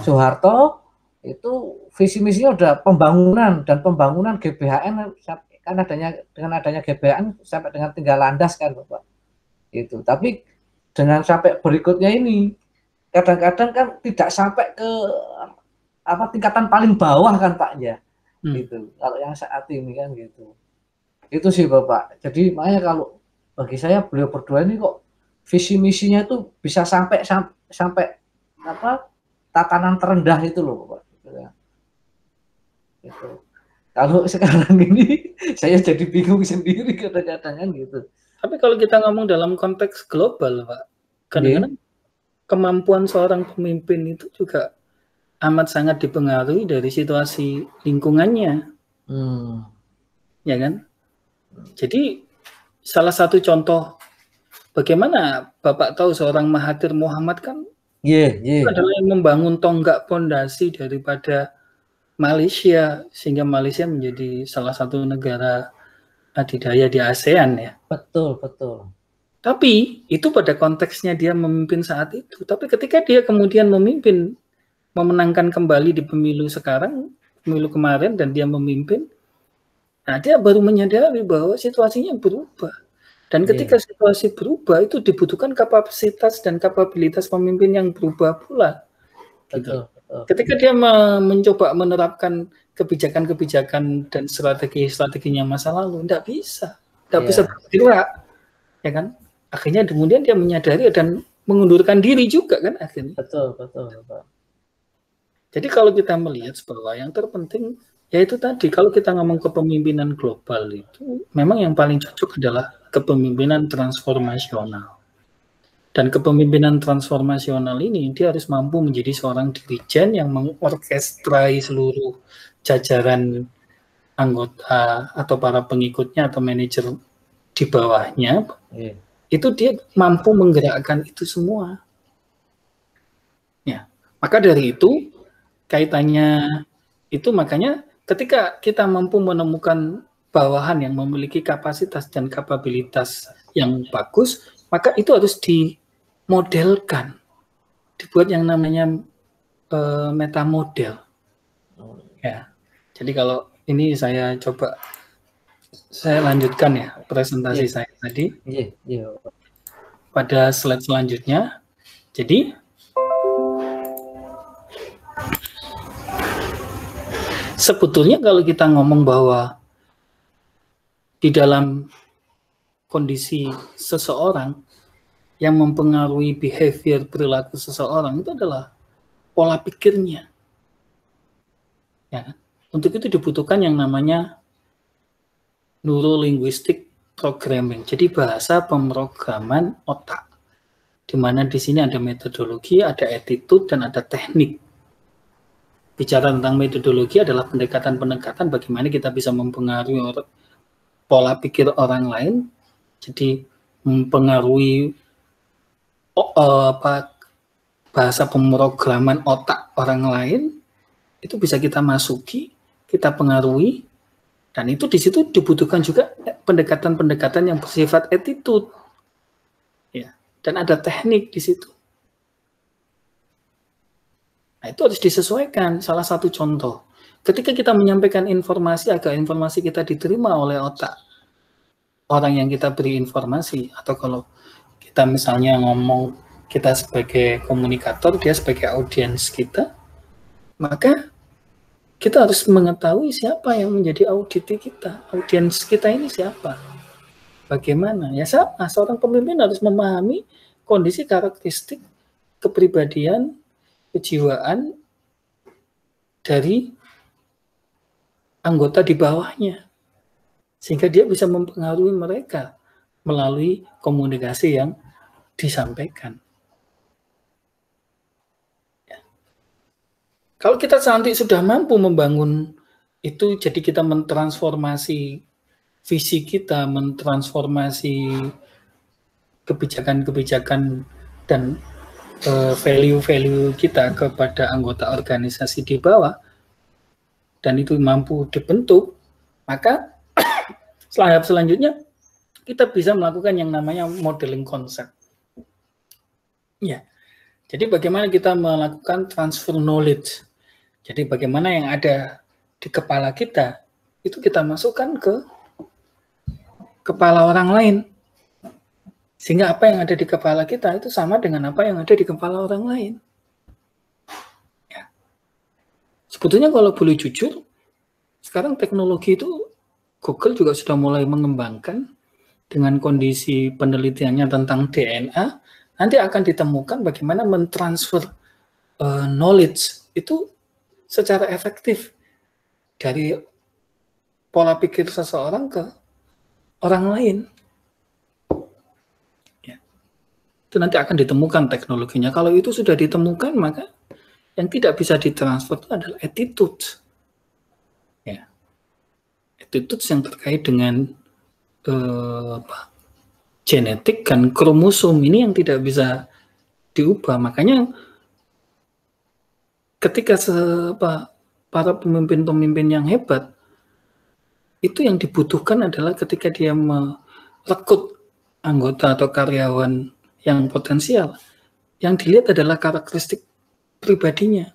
Speaker 2: Soeharto itu visi misinya udah pembangunan, dan pembangunan GBHN kan dengan adanya GBHN sampai dengan tinggal landas kan Bapak. Itu. Tapi dengan sampai berikutnya ini kadang-kadang kan tidak sampai ke tingkatan paling bawah kan Pak ya. Gitu. Kalau yang saat ini kan gitu. Itu sih Bapak. Jadi makanya kalau bagi saya beliau berdua ini kok visi misinya itu bisa sampai tatanan terendah itu loh Bapak. Gitu. Kalau sekarang ini saya jadi bingung sendiri kadang-kadang kan gitu.
Speaker 1: Tapi kalau kita ngomong dalam konteks global Pak, kadang-kadang kemampuan seorang pemimpin itu juga amat sangat dipengaruhi dari situasi lingkungannya. Ya kan? Jadi salah satu contoh bagaimana Bapak tahu seorang Mahathir Mohamad kan adalah yang membangun tonggak pondasi daripada Malaysia, sehingga Malaysia menjadi salah satu negara adidaya di ASEAN ya.
Speaker 2: Betul.
Speaker 1: Tapi itu pada konteksnya dia memimpin saat itu. Tapi ketika dia kemudian memimpin, memenangkan kembali di pemilu sekarang, pemilu kemarin, dan dia memimpin, nah dia baru menyadari bahwa situasinya berubah. Dan ketika situasi berubah, itu dibutuhkan kapasitas dan kapabilitas pemimpin yang berubah pula. Gitu. Ketika dia mencoba menerapkan kebijakan-kebijakan dan strategi-strateginya masa lalu, tidak bisa bergerak, ya kan? Akhirnya kemudian dia menyadari dan mengundurkan diri juga kan akhirnya.
Speaker 2: Betul.
Speaker 1: Jadi kalau kita melihat bahwa yang terpenting yaitu tadi, kalau kita ngomong kepemimpinan global itu memang yang paling cocok adalah kepemimpinan transformasional. Dan kepemimpinan transformasional ini dia harus mampu menjadi seorang dirijen yang mengorkestrai seluruh jajaran anggota atau para pengikutnya atau manajer di bawahnya. Itu dia mampu menggerakkan itu semua. Ya, maka dari itu kaitannya itu, makanya ketika kita mampu menemukan bawahan yang memiliki kapasitas dan kapabilitas yang bagus, maka itu harus dimodelkan, dibuat yang namanya metamodel. Ya, jadi kalau ini saya coba saya lanjutkan ya presentasi saya tadi pada slide selanjutnya. Jadi sebetulnya kalau kita ngomong bahwa di dalam kondisi seseorang yang mempengaruhi behavior perilaku seseorang itu adalah pola pikirnya. Ya, untuk itu dibutuhkan yang namanya neurolinguistic programming. Jadi bahasa pemrograman otak. Di mana di sini ada metodologi, ada attitude, dan ada teknik. Bicara tentang metodologi adalah pendekatan-pendekatan bagaimana kita bisa mempengaruhi pola pikir orang lain, jadi mempengaruhi bahasa pemrograman otak orang lain, itu bisa kita masuki, kita pengaruhi, dan itu di situ dibutuhkan juga pendekatan-pendekatan yang bersifat attitude, ya, dan ada teknik di situ. Nah, itu harus disesuaikan. Salah satu contoh, ketika kita menyampaikan informasi agar informasi kita diterima oleh otak orang yang kita beri informasi, atau kalau kita misalnya ngomong kita sebagai komunikator, dia sebagai audiens kita, maka kita harus mengetahui siapa yang menjadi auditi kita, audiens kita ini siapa, bagaimana. Ya sama, seorang pemimpin harus memahami kondisi karakteristik kepribadian, kejiwaan dari anggota di bawahnya, sehingga dia bisa mempengaruhi mereka melalui komunikasi yang disampaikan. Ya. Kalau kita nanti sudah mampu membangun itu, jadi kita mentransformasi visi kita, mentransformasi kebijakan-kebijakan dan value-value kita kepada anggota organisasi di bawah, dan itu mampu dibentuk, maka selanjutnya kita bisa melakukan yang namanya modeling konsep. Ya, jadi bagaimana kita melakukan transfer knowledge. Jadi bagaimana yang ada di kepala kita itu kita masukkan ke kepala orang lain. Sehingga apa yang ada di kepala kita itu sama dengan apa yang ada di kepala orang lain. Ya. Sebetulnya kalau boleh jujur, sekarang teknologi itu Google juga sudah mulai mengembangkan dengan kondisi penelitiannya tentang DNA, nanti akan ditemukan bagaimana mentransfer knowledge itu secara efektif dari pola pikir seseorang ke orang lain. Itu nanti akan ditemukan teknologinya. Kalau itu sudah ditemukan, maka yang tidak bisa ditransfer itu adalah attitude. Ya. Attitude yang terkait dengan genetik dan kromosom ini yang tidak bisa diubah. Makanya ketika para pemimpin-pemimpin yang hebat, itu yang dibutuhkan adalah ketika dia merekrut anggota atau karyawan yang potensial, yang dilihat adalah karakteristik pribadinya.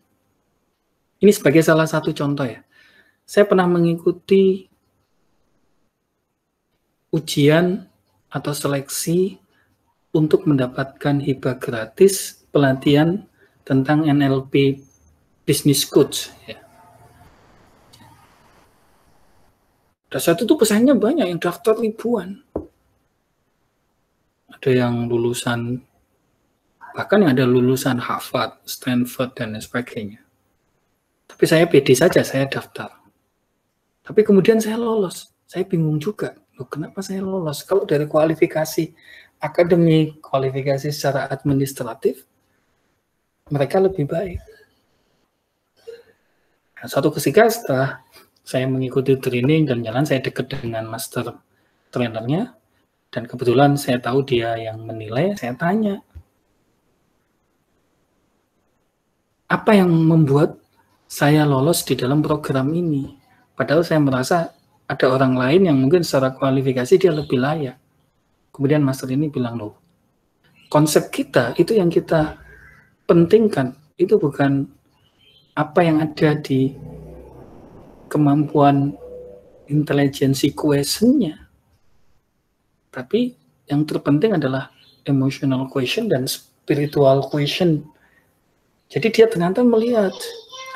Speaker 1: Ini sebagai salah satu contoh ya. Saya pernah mengikuti ujian atau seleksi untuk mendapatkan hibah gratis pelatihan tentang NLP Business Coach. Ya. Dan saat itu pesannya banyak, yang daftar ribuan. Ada yang lulusan, bahkan yang ada lulusan Harvard, Stanford, dan sebagainya. Tapi saya pede saja, saya daftar. Tapi kemudian saya lolos. Saya bingung juga, loh, kenapa saya lolos? Kalau dari kualifikasi akademik, kualifikasi secara administratif, mereka lebih baik. Nah, suatu ketika setelah saya mengikuti training dan jalan, saya dekat dengan master trainernya, dan kebetulan saya tahu dia yang menilai, saya tanya, apa yang membuat saya lolos di dalam program ini? Padahal saya merasa ada orang lain yang mungkin secara kualifikasi dia lebih layak. Kemudian master ini bilang, loh, konsep kita itu yang kita pentingkan, itu bukan apa yang ada di kemampuan intelijensi quotient-nya, tapi yang terpenting adalah emotional quotient dan spiritual quotient. Jadi dia ternyata melihat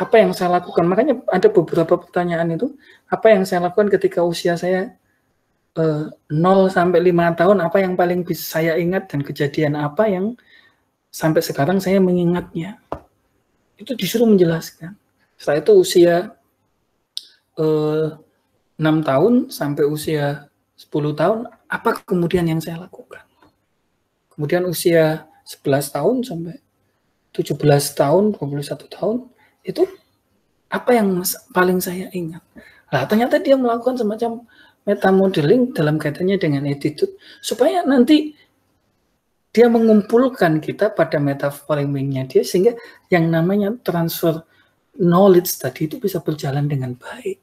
Speaker 1: apa yang saya lakukan. Makanya ada beberapa pertanyaan itu, apa yang saya lakukan ketika usia saya 0 sampai 5 tahun, apa yang paling bisa saya ingat dan kejadian apa yang sampai sekarang saya mengingatnya. Itu disuruh menjelaskan. Setelah itu usia 6 tahun sampai usia 10 tahun, apa kemudian yang saya lakukan? Kemudian usia 11 tahun sampai 17 tahun, 21 tahun, itu apa yang paling saya ingat? Nah, ternyata dia melakukan semacam metamodeling dalam kaitannya dengan attitude, supaya nanti dia mengumpulkan kita pada metaframingnya dia, sehingga yang namanya transfer knowledge tadi itu bisa berjalan dengan baik.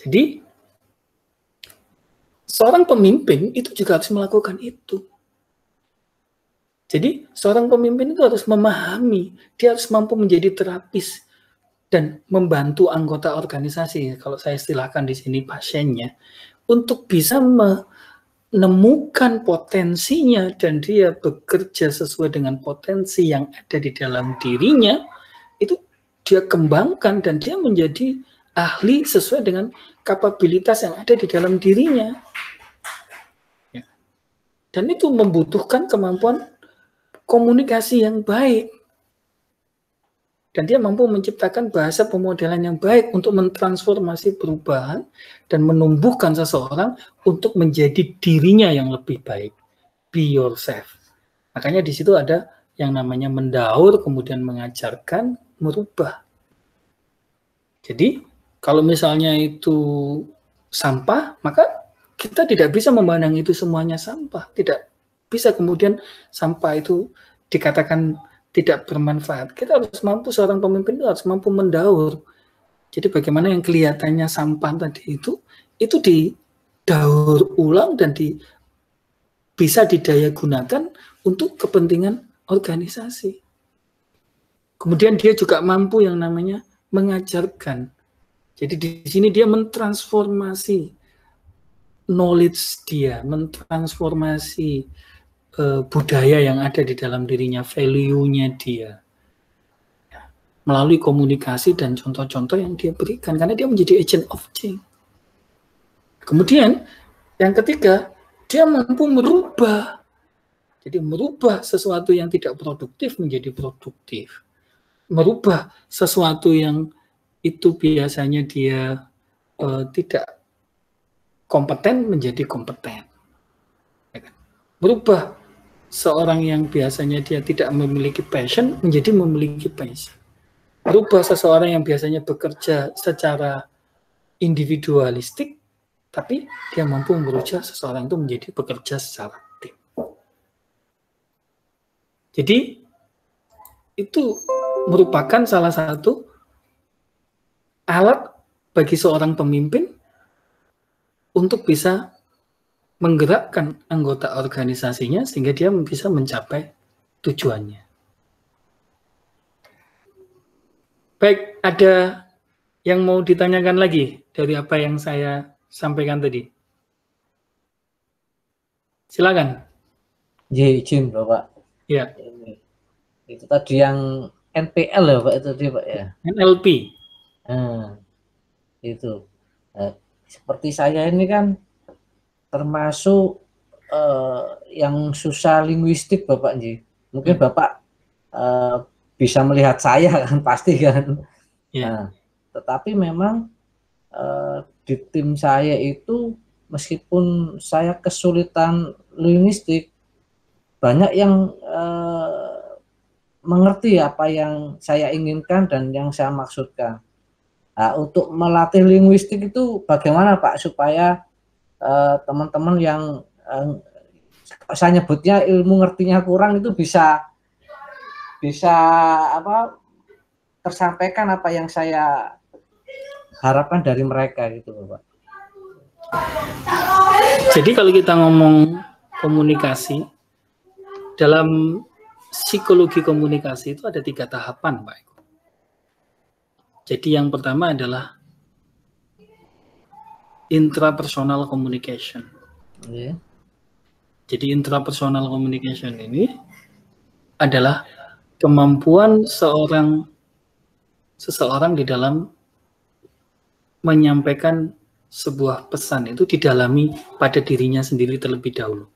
Speaker 1: Jadi, seorang pemimpin itu juga harus melakukan itu. Jadi, seorang pemimpin itu harus memahami, dia harus mampu menjadi terapis dan membantu anggota organisasi, kalau saya istilahkan di sini pasiennya, untuk bisa menemukan potensinya dan dia bekerja sesuai dengan potensi yang ada di dalam dirinya, itu dia kembangkan dan dia menjadi ahli sesuai dengan kapabilitas yang ada di dalam dirinya. Dan itu membutuhkan kemampuan komunikasi yang baik. Dan dia mampu menciptakan bahasa pemodelan yang baik untuk mentransformasi perubahan dan menumbuhkan seseorang untuk menjadi dirinya yang lebih baik. Be yourself. Makanya di situ ada yang namanya mendaur, kemudian mengajarkan, merubah. Jadi, kalau misalnya itu sampah, maka kita tidak bisa memandang itu semuanya sampah. Tidak bisa kemudian sampah itu dikatakan tidak bermanfaat. Kita harus mampu, seorang pemimpin itu harus mampu mendaur. Jadi bagaimana yang kelihatannya sampah tadi itu didaur ulang dan bisa didaya gunakan untuk kepentingan organisasi. Kemudian dia juga mampu yang namanya mengajarkan. Jadi di sini dia mentransformasi knowledge dia, mentransformasi budaya yang ada di dalam dirinya, value-nya dia, melalui komunikasi dan contoh-contoh yang dia berikan, karena dia menjadi agent of change. Kemudian yang ketiga, dia mampu merubah. Jadi merubah sesuatu yang tidak produktif menjadi produktif. Merubah sesuatu yang itu biasanya dia tidak kompeten menjadi kompeten. Merubah seorang yang biasanya dia tidak memiliki passion menjadi memiliki passion. Merubah seseorang yang biasanya bekerja secara individualistik, tapi dia mampu merubah seseorang itu menjadi bekerja secara tim. Jadi itu merupakan salah satu alat bagi seorang pemimpin untuk bisa menggerakkan anggota organisasinya sehingga dia bisa mencapai tujuannya. Baik, ada yang mau ditanyakan lagi dari apa yang saya sampaikan tadi? Silakan.
Speaker 2: Izin Bapak.
Speaker 1: Ya.
Speaker 2: Itu tadi yang NPL ya Pak, itu tadi Pak ya.
Speaker 1: NLP.
Speaker 2: Itu. Seperti saya ini kan termasuk yang susah linguistik Bapak Nji. Mungkin Bapak bisa melihat saya kan pasti kan. Nah, tetapi memang di tim saya itu meskipun saya kesulitan linguistik, banyak yang mengerti apa yang saya inginkan dan yang saya maksudkan. Nah, untuk melatih linguistik itu bagaimana Pak supaya teman-teman yang saya nyebutnya ilmu ngertinya kurang itu bisa tersampaikan apa yang saya harapkan dari mereka gitu Pak.
Speaker 1: Jadi kalau kita ngomong komunikasi, dalam psikologi komunikasi itu ada 3 tahapan Pak Eko. Jadi yang pertama adalah intrapersonal communication.
Speaker 2: Yeah.
Speaker 1: Jadi intrapersonal communication ini adalah kemampuan seseorang di dalam menyampaikan sebuah pesan itu didalami pada dirinya sendiri terlebih dahulu.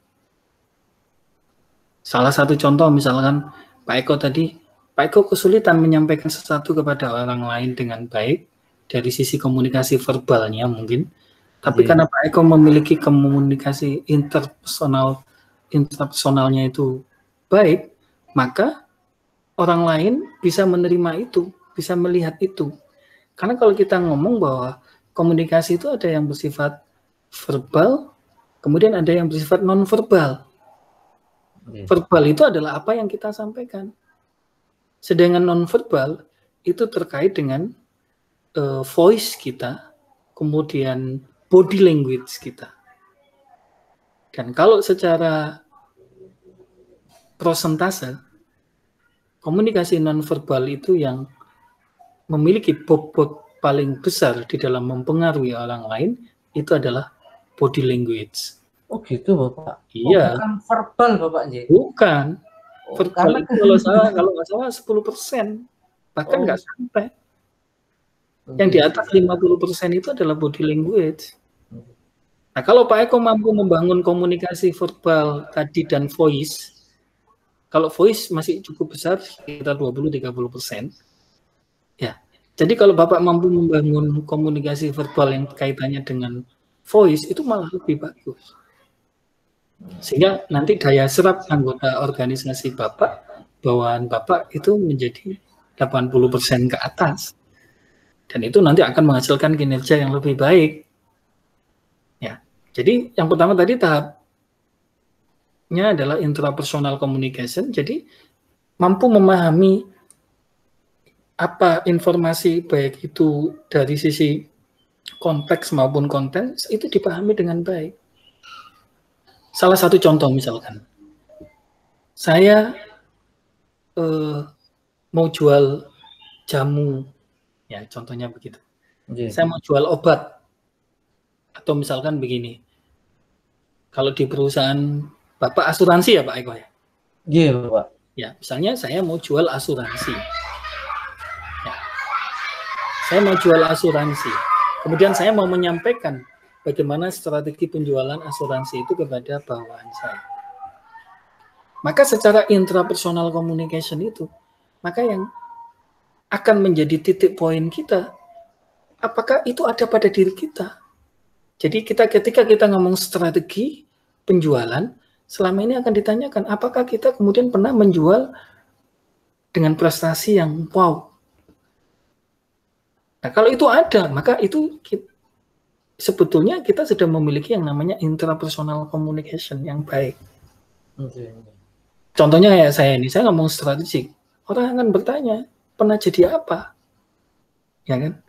Speaker 1: Salah satu contoh misalkan Pak Eko tadi, Pak Eko kesulitan menyampaikan sesuatu kepada orang lain dengan baik dari sisi komunikasi verbalnya mungkin, tapi karena Pak Eko memiliki komunikasi interpersonalnya itu baik, maka orang lain bisa menerima itu, bisa melihat itu. Karena kalau kita ngomong bahwa komunikasi itu ada yang bersifat verbal, kemudian ada yang bersifat non-verbal. Verbal itu adalah apa yang kita sampaikan. Sedangkan non-verbal itu terkait dengan voice kita, kemudian body language kita. Dan kalau secara prosentase, komunikasi non-verbal itu yang memiliki bobot paling besar di dalam mempengaruhi orang lain, itu adalah body language.
Speaker 2: Oh gitu Bapak?
Speaker 1: Iya.
Speaker 2: Bukan verbal Bapak J?
Speaker 1: Bukan. Verbal itu kalau nggak salah 10%. Bahkan nggak sampai. Yang di atas 50% itu adalah body language. Nah, kalau Pak Eko mampu membangun komunikasi verbal tadi dan voice, kalau voice masih cukup besar, sekitar 20-30%. Ya. Jadi kalau Bapak mampu membangun komunikasi verbal yang kaitannya dengan voice, itu malah lebih bagus. Sehingga nanti daya serap anggota organisasi Bapak, bawaan Bapak itu menjadi 80% ke atas. Dan itu nanti akan menghasilkan kinerja yang lebih baik. Ya. Jadi yang pertama tadi tahapnya adalah intrapersonal communication. Jadi mampu memahami apa informasi baik itu dari sisi konteks maupun konten itu dipahami dengan baik. Salah satu contoh misalkan, saya mau jual jamu, ya contohnya begitu. Saya mau jual obat, atau misalkan begini, kalau di perusahaan Bapak asuransi ya Pak Eko ya?
Speaker 2: Iya Pak.
Speaker 1: Ya, misalnya saya mau jual asuransi. Ya. Saya mau jual asuransi. Kemudian saya mau menyampaikan bagaimana strategi penjualan asuransi itu kepada bawahan saya. Maka secara intrapersonal communication itu, maka yang akan menjadi titik poin kita, apakah itu ada pada diri kita? Jadi ketika kita ngomong strategi penjualan, selama ini akan ditanyakan, apakah kita kemudian pernah menjual dengan prestasi yang wow? Nah, kalau itu ada, maka itu sebetulnya kita sudah memiliki yang namanya intrapersonal communication yang baik. Contohnya kayak saya ini, saya ngomong strategik, orang akan bertanya, pernah jadi apa? Ya kan?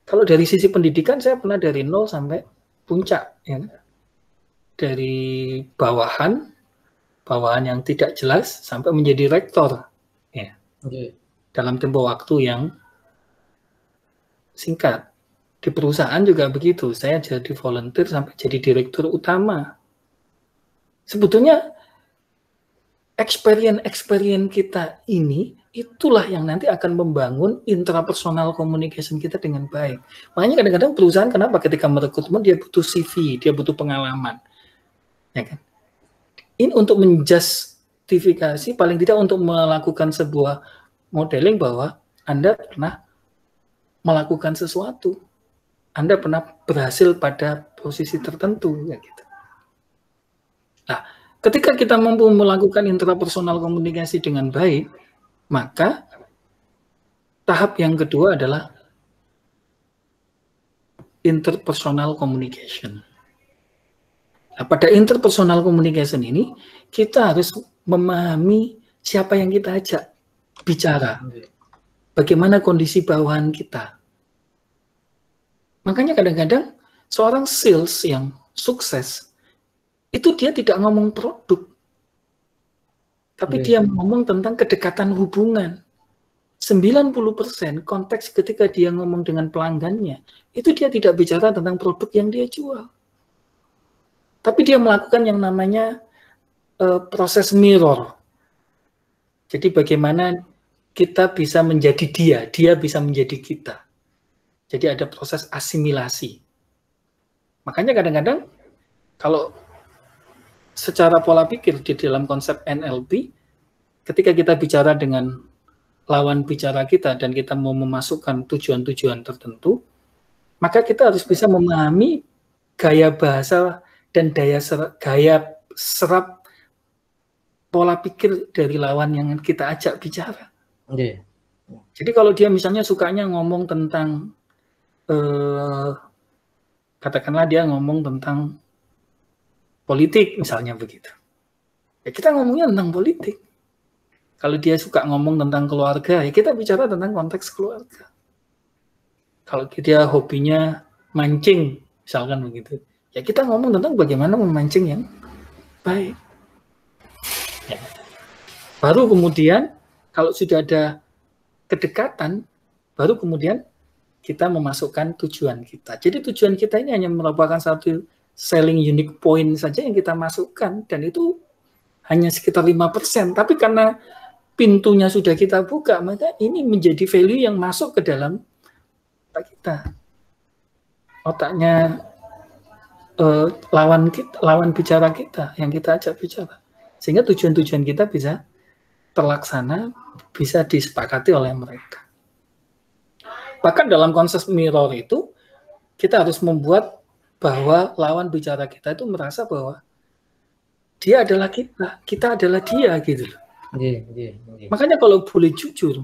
Speaker 1: Kalau dari sisi pendidikan, saya pernah dari 0 sampai puncak. Ya kan? Dari bawahan yang tidak jelas, sampai menjadi rektor. Ya. Dalam tempo waktu yang singkat. Di perusahaan juga begitu, saya jadi volunteer sampai jadi direktur utama. Sebetulnya experience kita ini, itulah yang nanti akan membangun intrapersonal communication kita dengan baik. Makanya kadang-kadang perusahaan kenapa ketika merekrutmen dia butuh CV, dia butuh pengalaman. Ya kan? Ini untuk menjustifikasi, paling tidak untuk melakukan sebuah modeling bahwa Anda pernah melakukan sesuatu. Anda pernah berhasil pada posisi tertentu, ya gitu. Nah, ketika kita mampu melakukan intrapersonal komunikasi dengan baik, maka tahap yang kedua adalah interpersonal communication. Nah, pada interpersonal communication ini, kita harus memahami siapa yang kita ajak bicara, bagaimana kondisi bawahan kita. Makanya kadang-kadang seorang sales yang sukses, itu dia tidak ngomong produk, tapi dia ngomong tentang kedekatan hubungan. 90% konteks ketika dia ngomong dengan pelanggannya, itu dia tidak bicara tentang produk yang dia jual. Tapi dia melakukan yang namanya proses mirror. Jadi bagaimana kita bisa menjadi dia bisa menjadi kita. Jadi ada proses asimilasi. Makanya kadang-kadang kalau secara pola pikir di dalam konsep NLP, ketika kita bicara dengan lawan bicara kita dan kita mau memasukkan tujuan-tujuan tertentu, maka kita harus bisa memahami gaya bahasa dan gaya serap pola pikir dari lawan yang kita ajak bicara. Jadi kalau dia misalnya sukanya ngomong tentang katakanlah dia ngomong tentang politik misalnya begitu, ya kita ngomongnya tentang politik. Kalau dia suka ngomong tentang keluarga, ya kita bicara tentang konteks keluarga. Kalau dia hobinya mancing misalkan begitu, ya kita ngomong tentang bagaimana memancing yang baik. Ya. Baru kemudian kalau sudah ada kedekatan, baru kemudian kita memasukkan tujuan kita. Jadi tujuan kita ini hanya merupakan satu selling unique point saja yang kita masukkan, dan itu hanya sekitar 5%. Tapi karena pintunya sudah kita buka, maka ini menjadi value yang masuk ke dalam otak kita. Otaknya lawan bicara kita, yang kita ajak bicara. Sehingga tujuan-tujuan kita bisa terlaksana, bisa disepakati oleh mereka. Bahkan dalam konsep mirror itu, kita harus membuat bahwa lawan bicara kita itu merasa bahwa dia adalah kita adalah dia gitu. Makanya kalau boleh jujur,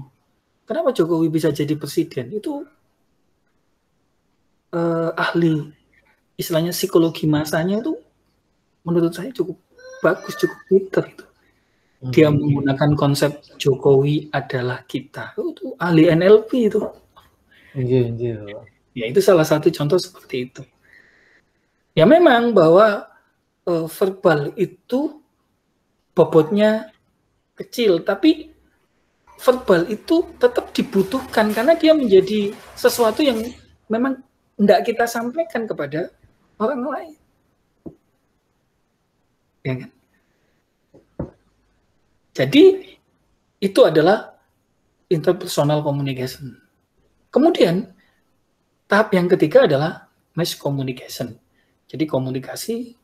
Speaker 1: kenapa Jokowi bisa jadi presiden? Itu ahli, istilahnya psikologi masanya itu menurut saya cukup bagus, cukup pintar itu. Dia menggunakan konsep Jokowi adalah kita. Itu ahli NLP itu. Ya itu salah satu contoh seperti itu. Ya memang bahwa verbal itu bobotnya kecil, tapi verbal itu tetap dibutuhkan karena dia menjadi sesuatu yang memang tidak kita sampaikan kepada orang lain. Ya kan? Jadi itu adalah interpersonal communication. Kemudian tahap yang ketiga adalah mass communication. Jadi komunikasi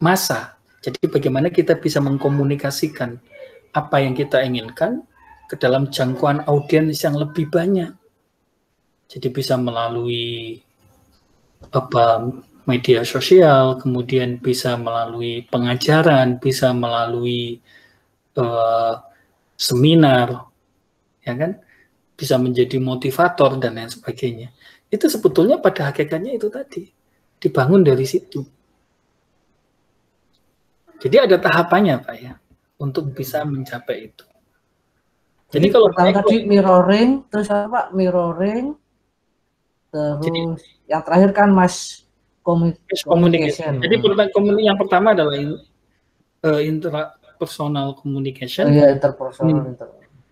Speaker 1: massa. Jadi bagaimana kita bisa mengkomunikasikan apa yang kita inginkan ke dalam jangkauan audiens yang lebih banyak. Jadi bisa melalui media sosial, kemudian bisa melalui pengajaran, bisa melalui seminar, ya kan? Bisa menjadi motivator dan lain sebagainya. Itu sebetulnya pada hakikatnya itu tadi dibangun dari situ. Jadi ada tahapannya Pak ya untuk bisa mencapai itu.
Speaker 2: Jadi kalau tadi mirroring, terus apa Mirroring, terus jadi, yang terakhir kan mass communication.
Speaker 1: Jadi yang pertama adalah interpersonal communication.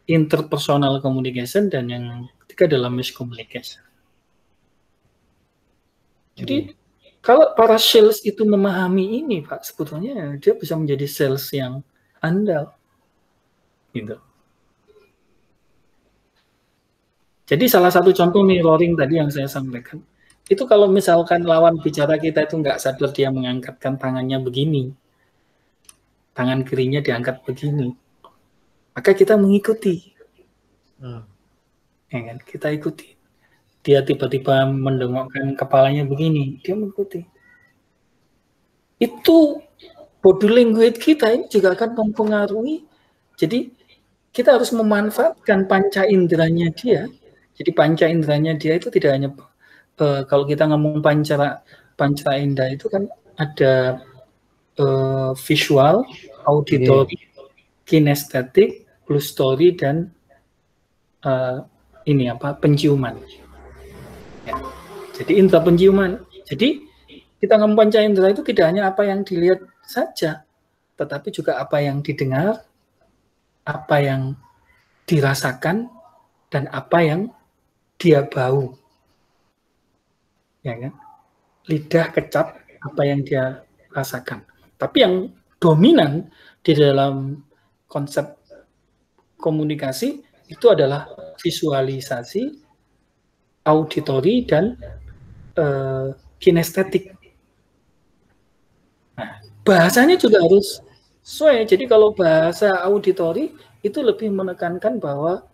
Speaker 1: Interpersonal communication, dan yang ketiga adalah mass communication. Jadi kalau para sales itu memahami ini Pak, sebetulnya dia bisa menjadi sales yang andal gitu. Jadi salah satu contoh mirroring tadi yang saya sampaikan, itu kalau misalkan lawan bicara kita itu nggak sadar dia mengangkatkan tangannya begini, tangan kirinya diangkat begini, maka kita mengikuti. Ya kan? Kita ikuti. Dia tiba-tiba mendongakkan kepalanya begini, dia mengikuti. Itu body language kita ini juga akan mempengaruhi. Jadi kita harus memanfaatkan panca inderanya dia. Jadi panca inderanya dia itu tidak hanya kalau kita ngomong panca indera itu kan ada visual, auditory, kinestetik, gustatory, dan penciuman. Ya. Jadi indera penciuman. Jadi kita ngomong panca indera itu tidak hanya apa yang dilihat saja, tetapi juga apa yang didengar, apa yang dirasakan, dan apa yang dia bau. Ya kan? Lidah kecap apa yang dia rasakan. Tapi yang dominan di dalam konsep komunikasi itu adalah visualisasi, auditori, dan kinestetik. Nah, bahasanya juga harus sesuai. Jadi kalau bahasa auditori itu lebih menekankan bahwa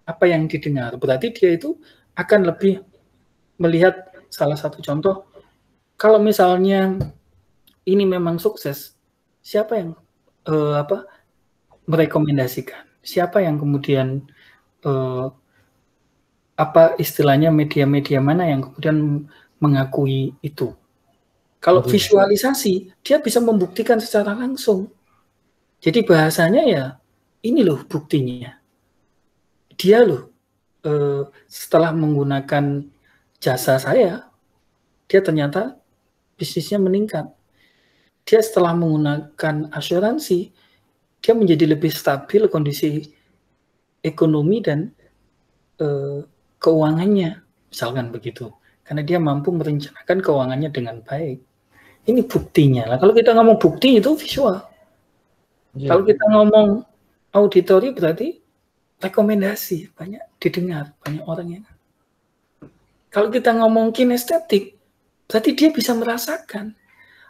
Speaker 1: apa yang didengar. Berarti dia itu akan lebih melihat salah satu contoh. Kalau misalnya ini memang sukses, siapa yang merekomendasikan? Siapa yang kemudian apa istilahnya media-media mana yang kemudian mengakui itu? Kalau visualisasi, dia bisa membuktikan secara langsung. Jadi bahasanya ya, ini loh buktinya. Dia loh, setelah menggunakan jasa saya, dia ternyata bisnisnya meningkat. Dia setelah menggunakan asuransi, dia menjadi lebih stabil kondisi ekonomi dan keuangannya, misalkan begitu. Karena dia mampu merencanakan keuangannya dengan baik. Ini buktinya. Nah, kalau kita ngomong bukti itu visual. Kalau kita ngomong auditori berarti rekomendasi, banyak didengar, banyak orang yang. Kalau kita ngomong kinestetik, berarti dia bisa merasakan.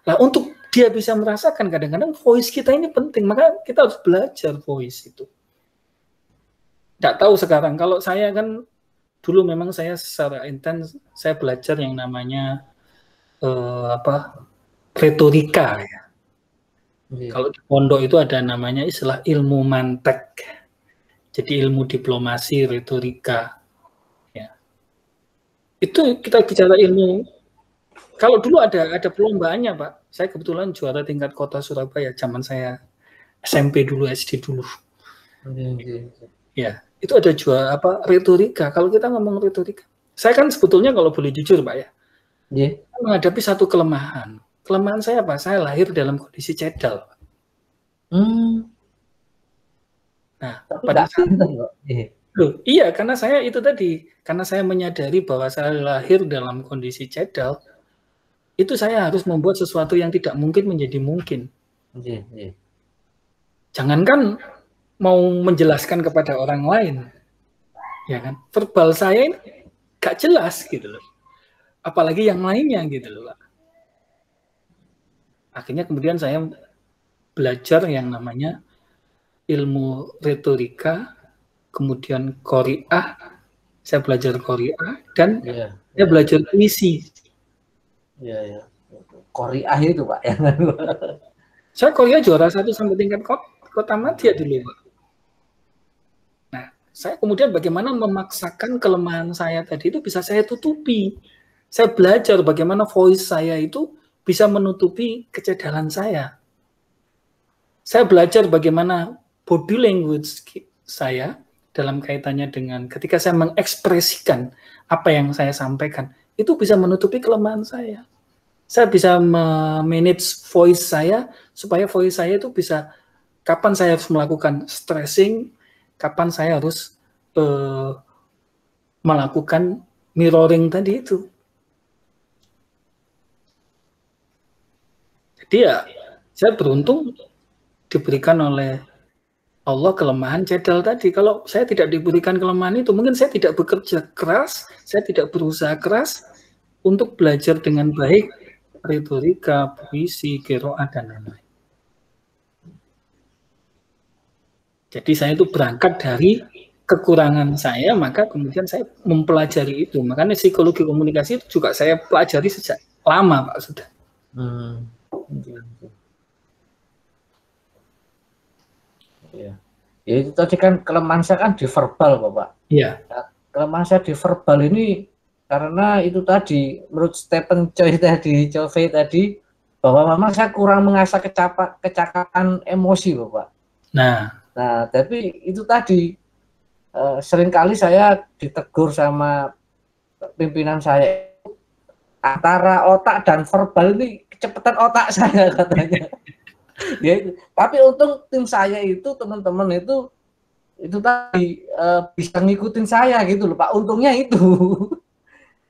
Speaker 1: Nah, untuk dia bisa merasakan, kadang-kadang voice kita ini penting, maka kita harus belajar voice itu. Nggak tahu sekarang, kalau saya kan dulu memang saya secara intens saya belajar yang namanya retorika ya. Kalau di pondok itu ada namanya istilah ilmu mantek. Jadi ilmu diplomasi, retorika. Ya. Itu kita bicara ilmu. Kalau dulu ada perlombaannya, Pak. Saya kebetulan juara tingkat kota Surabaya zaman saya SMP dulu, SD dulu. Ya, itu ada juara retorika. Kalau kita ngomong retorika, saya kan sebetulnya kalau boleh jujur, Pak ya, menghadapi satu kelemahan. Kelemahan saya apa? Saya lahir dalam kondisi cedal. Nah, pada saat iya, karena saya itu tadi, karena saya menyadari bahwa saya lahir dalam kondisi cedal, itu saya harus membuat sesuatu yang tidak mungkin menjadi mungkin. Jangankan mau menjelaskan kepada orang lain, ya kan? Verbal saya ini gak jelas gitu loh. Apalagi yang lainnya gitu loh, Pak. Akhirnya kemudian saya belajar yang namanya ilmu retorika, kemudian qori'ah, saya belajar qori'ah, dan saya belajar puisi.
Speaker 2: Qori'ah itu, Pak.
Speaker 1: Saya qori'ah juara 1 sampai tingkat kota madya dulu, Pak. Nah, saya kemudian bagaimana memaksakan kelemahan saya tadi itu bisa saya tutupi. Saya belajar bagaimana voice saya itu bisa menutupi kecedalan saya. Saya belajar bagaimana body language saya dalam kaitannya dengan ketika saya mengekspresikan apa yang saya sampaikan, itu bisa menutupi kelemahan saya. Saya bisa manage voice saya supaya voice saya itu bisa kapan saya harus melakukan stressing, kapan saya harus melakukan mirroring tadi itu. Jadi ya, saya beruntung diberikan oleh Allah kelemahan cedal tadi. Kalau saya tidak diberikan kelemahan itu, mungkin saya tidak bekerja keras, saya tidak berusaha keras untuk belajar dengan baik retorika, puisi, qiraat, dan lain-lain. Jadi saya itu berangkat dari kekurangan saya, maka kemudian saya mempelajari itu. Makanya psikologi komunikasi itu juga saya pelajari sejak lama, Pak, sudah.
Speaker 2: Ya, itu tadi kan kelemahan saya kan di verbal, Bapak.
Speaker 1: Iya.
Speaker 2: Nah, kelemahan saya di verbal ini karena itu tadi menurut Stephen Covey tadi bahwa memang saya kurang mengasah kecakapan emosi, Bapak. Nah, tapi itu tadi seringkali saya ditegur sama pimpinan saya antara otak dan verbal ini kecepatan otak saya katanya. Ya, tapi untung tim saya itu teman-teman itu tadi bisa ngikutin saya gitu loh Pak. Untungnya itu.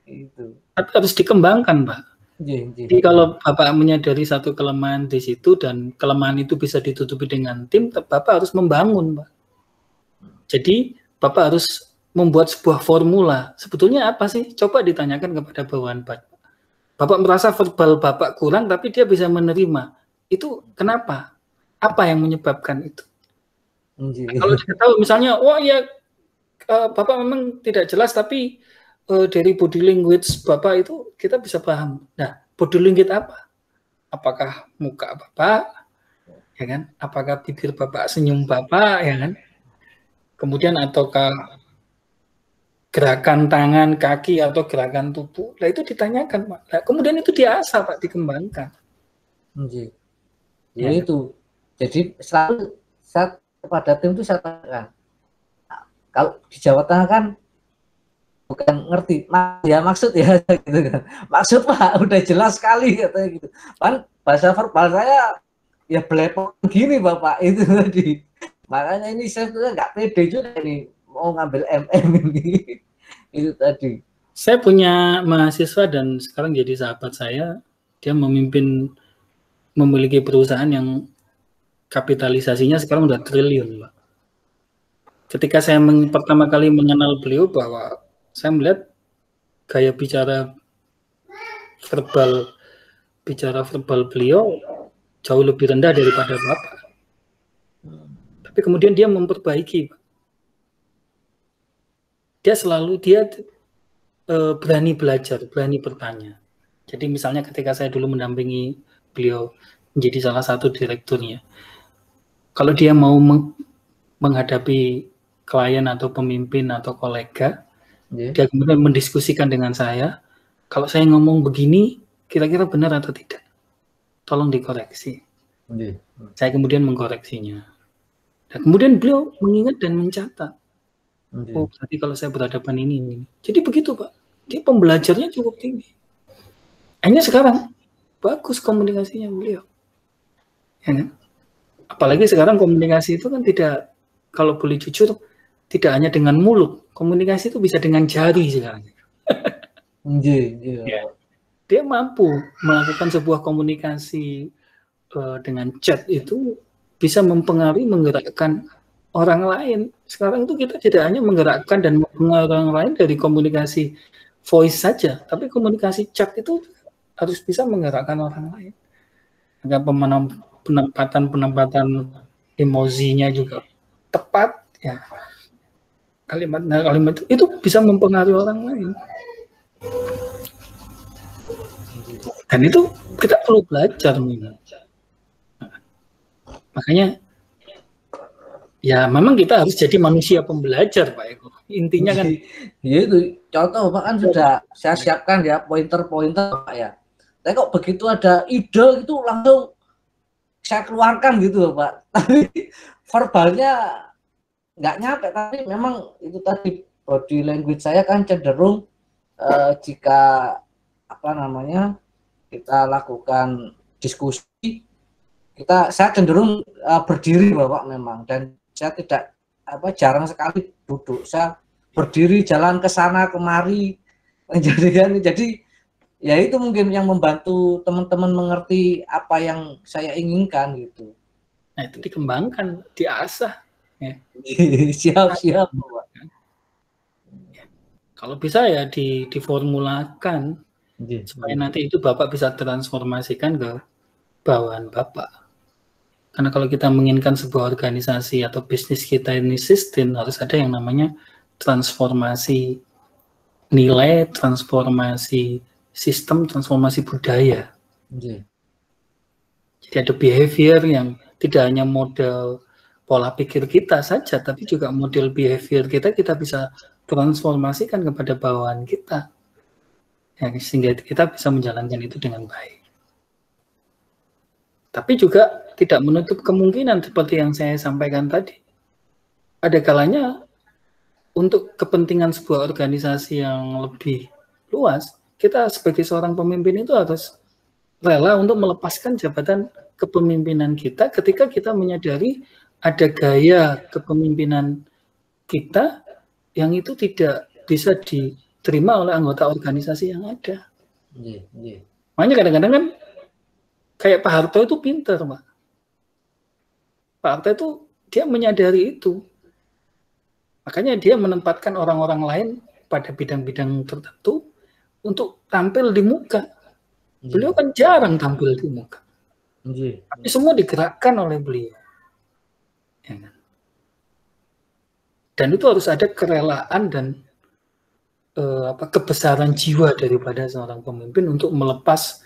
Speaker 2: Itu.
Speaker 1: Tapi harus dikembangkan, Pak. Jadi
Speaker 2: Jadi
Speaker 1: kalau Bapak menyadari satu kelemahan di situ dan kelemahan itu bisa ditutupi dengan tim, Bapak harus membangun, Pak. Jadi Bapak harus membuat sebuah formula. Sebetulnya apa sih? Coba ditanyakan kepada bawahan Bapak. Bapak merasa verbal Bapak kurang, tapi dia bisa menerima. Itu kenapa? Apa yang menyebabkan itu? Nah, kalau kita tahu misalnya, wah ya Bapak memang tidak jelas, tapi dari body language Bapak itu kita bisa paham. Nah, body language apa? Apakah muka Bapak, ya kan? Apakah bibir Bapak senyum Bapak, ya kan? Kemudian ataukah gerakan tangan, kaki, atau gerakan tubuh, nah itu ditanyakan, Pak. Nah, kemudian itu diasah, Pak, dikembangkan.
Speaker 2: Ya itu. Jadi selalu saya kepada tim itu saya katakan, kalau di Jawa Tengah kan bukan ngerti, ya maksud ya gitu kan. Maksud Pak udah jelas sekali katanya gitu. Kan bahasa verbal saya ya belepotan gini Bapak itu tadi. Makanya ini saya nggak pede juga nih mau ngambil MM ini. Itu tadi.
Speaker 1: Saya punya mahasiswa dan sekarang jadi sahabat saya. Dia memiliki perusahaan yang kapitalisasinya sekarang udah triliun, Pak. Ketika saya pertama kali mengenal beliau, bahwa saya melihat gaya bicara verbal beliau jauh lebih rendah daripada Bapak. Tapi kemudian dia memperbaiki, Pak. Dia berani belajar, berani bertanya. Jadi misalnya ketika saya dulu mendampingi beliau menjadi salah satu direkturnya, kalau dia mau menghadapi klien atau pemimpin atau kolega, dia kemudian mendiskusikan dengan saya, kalau saya ngomong begini, kira-kira benar atau tidak? Tolong dikoreksi. Saya kemudian mengkoreksinya. Dan kemudian beliau mengingat dan mencatat. Oh, berarti kalau saya berhadapan ini. Jadi begitu, Pak. Dia pembelajarnya cukup tinggi. Hanya sekarang bagus komunikasinya beliau. Ya kan? Apalagi sekarang komunikasi itu kan tidak, kalau boleh jujur, tidak hanya dengan mulut. Komunikasi itu bisa dengan jari sekarang. Ya. Dia mampu melakukan sebuah komunikasi dengan chat itu bisa mempengaruhi, menggerakkan orang lain. Sekarang itu kita tidak hanya menggerakkan dan mempengaruhi orang lain dari komunikasi voice saja, tapi komunikasi chat itu harus bisa menggerakkan orang lain. Agar penempatan emosinya juga tepat, ya. Kalimat itu bisa mempengaruhi orang lain. Dan itu kita perlu belajar. Makanya ya memang kita harus jadi manusia pembelajar, Pak Eko. Intinya kan
Speaker 2: ya itu contoh Pak kan sudah saya siapkan ya pointer-pointer Pak ya. Tapi kok begitu ada ide itu langsung saya keluarkan gitu Pak. Tapi verbalnya nggak nyampe, tapi memang itu tadi body language saya kan cenderung jika kita lakukan diskusi, saya cenderung berdiri Bapak memang, dan saya tidak jarang sekali duduk, saya berdiri jalan ke sana kemari, jadi ya itu mungkin yang membantu teman-teman mengerti apa yang saya inginkan gitu.
Speaker 1: Nah itu dikembangkan, diasah. Ya.
Speaker 2: Siap Bapak.
Speaker 1: Kalau bisa ya diformulakan supaya nanti itu Bapak bisa transformasikan ke bawahan Bapak. Karena kalau kita menginginkan sebuah organisasi atau bisnis kita ini sustain, harus ada yang namanya transformasi nilai, transformasi sistem, transformasi budaya. Jadi ada behavior yang tidak hanya model pola pikir kita saja, tapi juga model behavior kita bisa transformasikan kepada bawahan kita. Ya, sehingga kita bisa menjalankan itu dengan baik. Tapi juga tidak menutup kemungkinan seperti yang saya sampaikan tadi. Ada kalanya untuk kepentingan sebuah organisasi yang lebih luas. Kita sebagai seorang pemimpin itu harus rela untuk melepaskan jabatan kepemimpinan kita ketika kita menyadari ada gaya kepemimpinan kita yang itu tidak bisa diterima oleh anggota organisasi yang ada. Makanya kadang-kadang kan kayak Pak Harto itu pintar, Pak. Pak Harto itu dia menyadari itu. Makanya dia menempatkan orang-orang lain pada bidang-bidang tertentu untuk tampil di muka. Beliau kan jarang tampil di muka. Tapi semua digerakkan oleh beliau. Ya kan? Dan itu harus ada kerelaan dan kebesaran jiwa daripada seorang pemimpin untuk melepas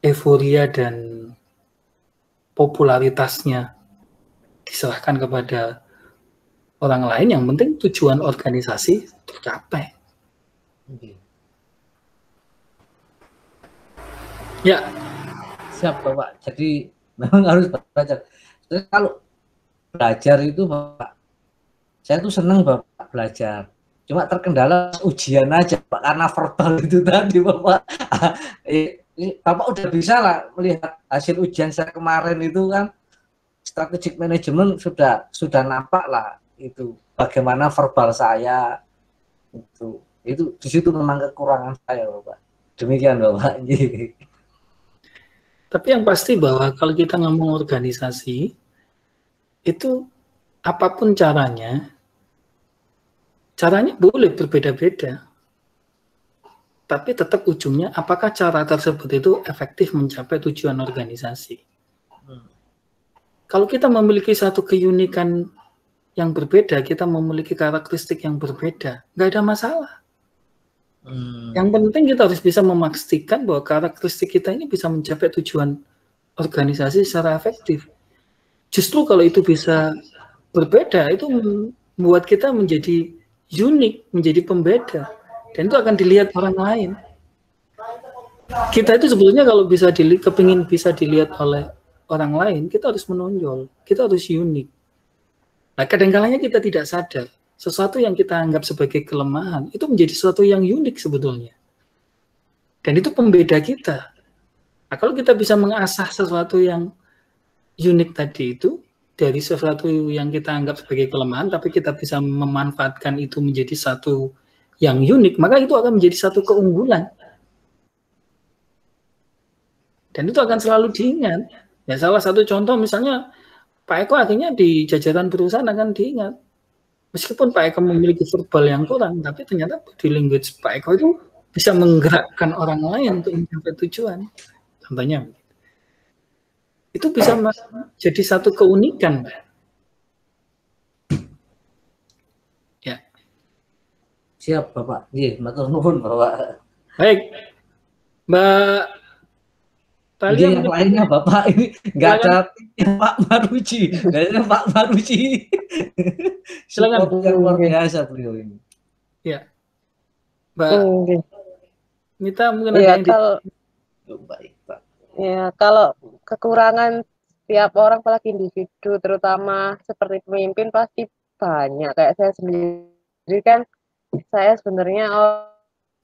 Speaker 1: euforia dan popularitasnya diserahkan kepada orang lain. Yang penting tujuan organisasi tercapai. Ya,
Speaker 2: siap Bapak. Jadi memang harus belajar. Jadi kalau belajar itu Bapak, saya tuh senang Bapak belajar. Cuma terkendala ujian aja Pak, karena verbal itu tadi Bapak. Bapak udah bisa lah melihat hasil ujian saya kemarin itu kan, strategic management sudah nampak lah itu bagaimana verbal saya itu di situ memang kekurangan saya Bapak. Demikian Bapak.
Speaker 1: Tapi yang pasti bahwa kalau kita ngomong organisasi itu apapun caranya boleh berbeda-beda. Tapi tetap ujungnya apakah cara tersebut itu efektif mencapai tujuan organisasi. Kalau kita memiliki satu keunikan yang berbeda, kita memiliki karakteristik yang berbeda, nggak ada masalah. Yang penting kita harus bisa memastikan bahwa karakteristik kita ini bisa mencapai tujuan organisasi secara efektif. Justru kalau itu bisa berbeda, itu membuat kita menjadi unik, menjadi pembeda. Dan itu akan dilihat orang lain. Kita itu sebetulnya kalau kepingin bisa dilihat oleh orang lain, kita harus menonjol, kita harus unik. Nah, kadang-kadang kita tidak sadar, sesuatu yang kita anggap sebagai kelemahan, itu menjadi sesuatu yang unik sebetulnya. Dan itu pembeda kita. Nah, kalau kita bisa mengasah sesuatu yang unik tadi itu, dari sesuatu yang kita anggap sebagai kelemahan, tapi kita bisa memanfaatkan itu menjadi satu yang unik, maka itu akan menjadi satu keunggulan. Dan itu akan selalu diingat. Ya, salah satu contoh misalnya, Pak Eko akhirnya di jajaran perusahaan akan diingat. Meskipun Pak Eko memiliki verbal yang kurang, tapi ternyata body language Pak Eko itu bisa menggerakkan orang lain untuk mencapai tujuan. Contohnya, itu bisa jadi satu keunikan. Ya.
Speaker 2: Siap Bapak. Iya, matur nuwun Bapak.
Speaker 1: Baik, Mbak
Speaker 2: Talia. Yang lainnya Bapak ini nggak ada Pak Maruji, nggak ada Pak Maruji. Support yang luar biasa beliau ini.
Speaker 1: Ya, Mbak Mita mungkin
Speaker 3: ya,
Speaker 1: ada yang
Speaker 3: kalau
Speaker 2: baik Pak.
Speaker 3: Ya, kalau kekurangan tiap orang, apalagi individu, terutama seperti pemimpin, pasti banyak. Kayak saya sendiri kan, saya sebenarnya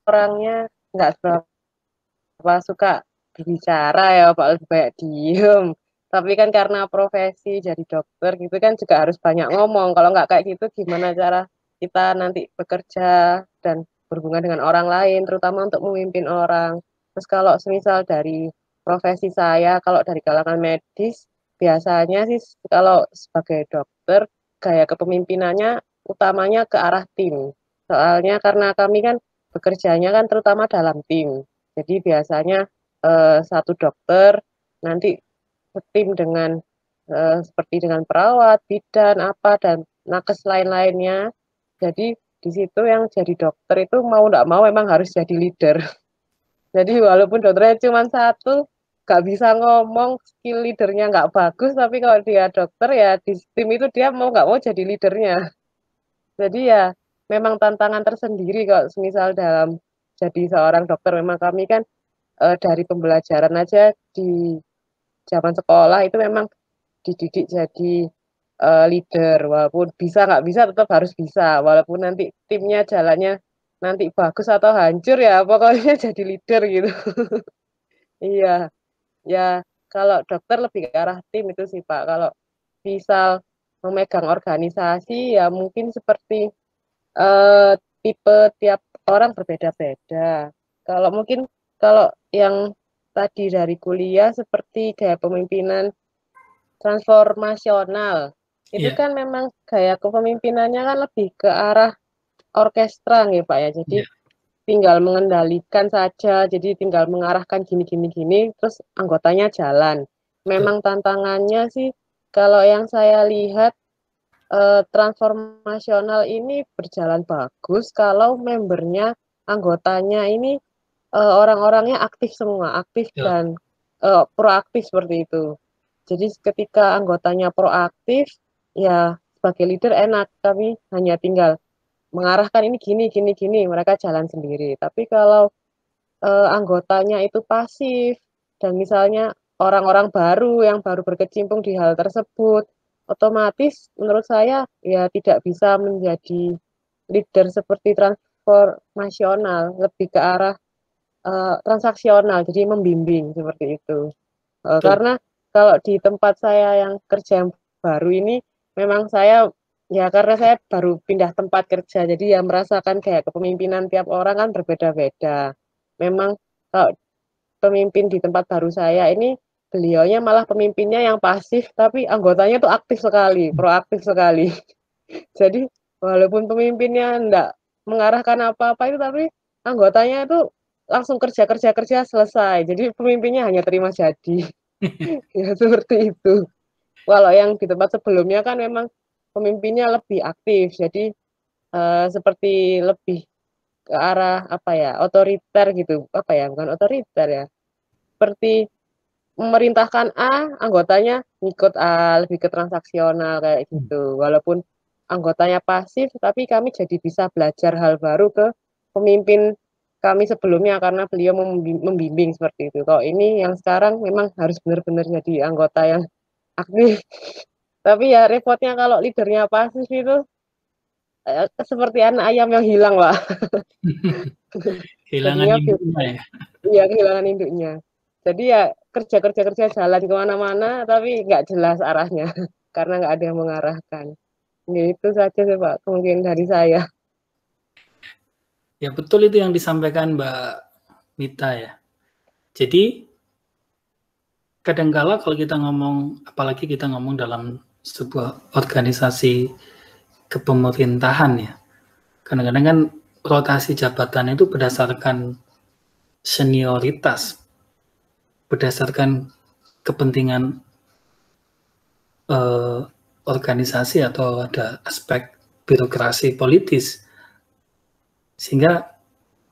Speaker 3: orangnya nggak seberapa suka berbicara ya Pak, lebih banyak diem. Tapi kan karena profesi jadi dokter gitu kan juga harus banyak ngomong. Kalau nggak kayak gitu gimana cara kita nanti bekerja dan berhubungan dengan orang lain, terutama untuk memimpin orang. Terus kalau semisal dari profesi saya, kalau dari kalangan medis, biasanya sih kalau sebagai dokter, gaya kepemimpinannya utamanya ke arah tim. Soalnya karena kami kan bekerjanya kan terutama dalam tim. Jadi biasanya satu dokter nanti tim dengan seperti dengan perawat, bidan, apa dan nakes lain-lainnya. Jadi di situ yang jadi dokter itu mau nggak mau memang harus jadi leader. Jadi walaupun dokternya cuma satu, nggak bisa ngomong, skill leadernya nggak bagus, tapi kalau dia dokter ya di tim itu dia mau nggak mau jadi leadernya. Jadi ya memang tantangan tersendiri kalau misal dalam jadi seorang dokter. Memang kami kan dari pembelajaran aja di zaman sekolah itu memang dididik jadi leader, walaupun bisa nggak bisa tetap harus bisa, walaupun nanti timnya jalannya nanti bagus atau hancur ya pokoknya jadi leader gitu. Iya, ya kalau dokter lebih ke arah tim itu sih Pak, kalau misal memegang organisasi ya mungkin seperti tipe tiap orang berbeda-beda. Kalau mungkin kalau yang tadi dari kuliah seperti gaya pemimpinan transformasional, itu
Speaker 1: Iya,
Speaker 3: kan memang gaya kepemimpinannya kan lebih ke arah orkestra nih Pak ya. Jadi
Speaker 1: iya,
Speaker 3: tinggal mengendalikan saja, jadi tinggal mengarahkan gini gini gini, terus anggotanya jalan.
Speaker 1: betul.
Speaker 3: Memang tantangannya sih kalau yang saya lihat transformasional ini berjalan bagus kalau membernya, anggotanya ini orang-orangnya aktif semua, aktif
Speaker 1: Betul.
Speaker 3: dan proaktif seperti itu. Jadi ketika anggotanya proaktif, ya sebagai leader enak, tapi hanya tinggal mengarahkan ini gini gini gini, mereka jalan sendiri. Tapi kalau anggotanya itu pasif dan misalnya orang-orang baru yang baru berkecimpung di hal tersebut, otomatis menurut saya ya tidak bisa menjadi leader seperti transformasional, lebih ke arah transaksional, jadi membimbing seperti itu.
Speaker 1: Betul.
Speaker 3: Karena kalau di tempat saya yang kerja yang baru ini, memang saya ya karena saya baru pindah tempat kerja, jadi ya merasakan kayak kepemimpinan tiap orang kan berbeda-beda. Memang kalau pemimpin di tempat baru saya ini, beliaunya malah pemimpinnya yang pasif, tapi anggotanya tuh aktif sekali, proaktif sekali. Jadi walaupun pemimpinnya enggak mengarahkan apa-apa itu, tapi anggotanya itu langsung kerja kerja kerja selesai. Jadi pemimpinnya hanya terima jadi. Ya seperti itu. Kalau yang di tempat sebelumnya kan memang pemimpinnya lebih aktif, jadi seperti lebih ke arah apa ya, otoriter gitu, apa ya, bukan otoriter ya, seperti memerintahkan A, anggotanya ngikut A, lebih ke transaksional kayak gitu. Walaupun anggotanya pasif, tapi kami jadi bisa belajar hal baru ke pemimpin kami sebelumnya karena beliau membimbing seperti itu. Kalau ini yang sekarang memang harus benar-benar jadi anggota yang aktif. Tapi ya repotnya kalau leadernya pasif itu seperti anak ayam yang hilang, Pak.
Speaker 1: Kehilangan
Speaker 3: Jadinya
Speaker 1: induknya ya.
Speaker 3: iya kehilangan induknya. Jadi ya kerja jalan kemana-mana tapi nggak jelas arahnya karena nggak ada yang mengarahkan. Ya itu saja sih Pak kemungkinan dari saya.
Speaker 1: Ya betul itu yang disampaikan Mbak Mita ya. Jadi kadangkala kalau kita ngomong, apalagi kita ngomong dalam sebuah organisasi kepemerintahan ya, kadang-kadang kan rotasi jabatan itu berdasarkan senioritas, berdasarkan kepentingan organisasi atau ada aspek birokrasi politis, sehingga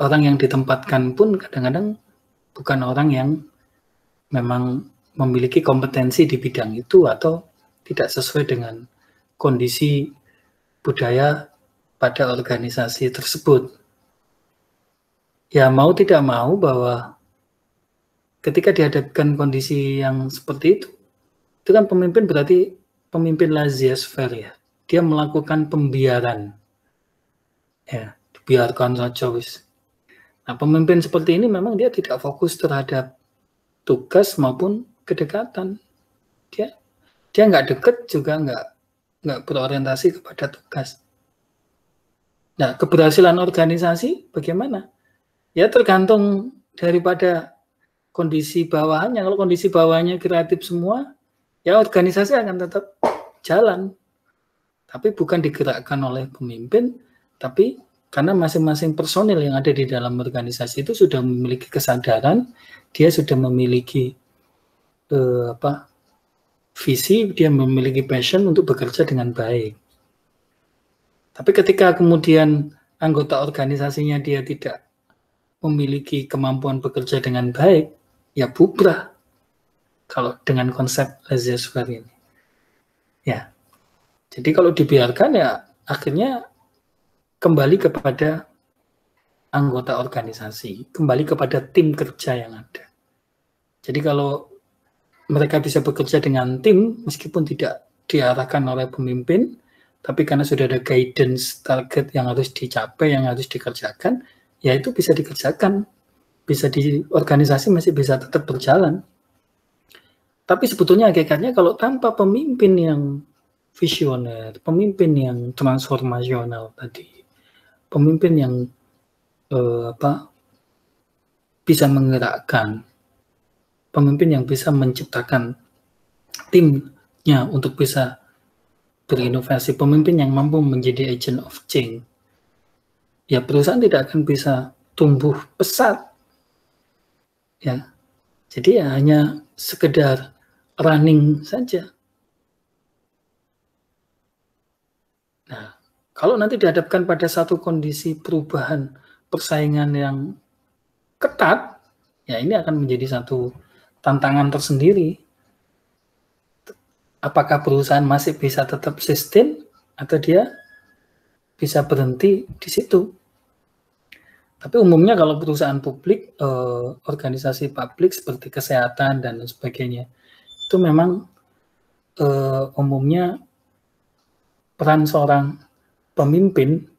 Speaker 1: orang yang ditempatkan pun kadang-kadang bukan orang yang memang memiliki kompetensi di bidang itu atau tidak sesuai dengan kondisi budaya pada organisasi tersebut. Ya mau tidak mau bahwa ketika dihadapkan kondisi yang seperti itu kan pemimpin berarti pemimpin laissez-faire ya. Dia melakukan pembiaran. Ya, dibiarkan saja wis. Nah, pemimpin seperti ini memang dia tidak fokus terhadap tugas maupun kedekatan. Dia nggak deket juga nggak berorientasi kepada tugas. Nah, keberhasilan organisasi bagaimana? Ya tergantung daripada kondisi bawahannya. Kalau kondisi bawahannya kreatif semua, ya organisasi akan tetap jalan. Tapi bukan digerakkan oleh pemimpin, tapi karena masing-masing personil yang ada di dalam organisasi itu sudah memiliki kesadaran, dia sudah memiliki visi, dia memiliki passion untuk bekerja dengan baik. Tapi ketika kemudian anggota organisasinya dia tidak memiliki kemampuan bekerja dengan baik, ya bubrah kalau dengan konsep laissez-faire ini. Ya, jadi kalau dibiarkan ya akhirnya kembali kepada anggota organisasi, kembali kepada tim kerja yang ada. Jadi kalau mereka bisa bekerja dengan tim meskipun tidak diarahkan oleh pemimpin, tapi karena sudah ada guidance target yang harus dicapai, yang harus dikerjakan, ya itu bisa dikerjakan, bisa di organisasi masih bisa tetap berjalan. Tapi sebetulnya hakikatnya kalau tanpa pemimpin yang visioner, pemimpin yang transformasional tadi, pemimpin yang bisa menggerakkan, pemimpin yang bisa menciptakan timnya untuk bisa berinovasi, pemimpin yang mampu menjadi agent of change, ya perusahaan tidak akan bisa tumbuh pesat. Ya, jadi ya hanya sekedar running saja. Nah, kalau nanti dihadapkan pada satu kondisi perubahan persaingan yang ketat, ya ini akan menjadi satu tantangan tersendiri. Apakah perusahaan masih bisa tetap sustain atau dia bisa berhenti di situ? Tapi umumnya kalau perusahaan publik, organisasi publik seperti kesehatan dan sebagainya, itu memang umumnya peran seorang pemimpin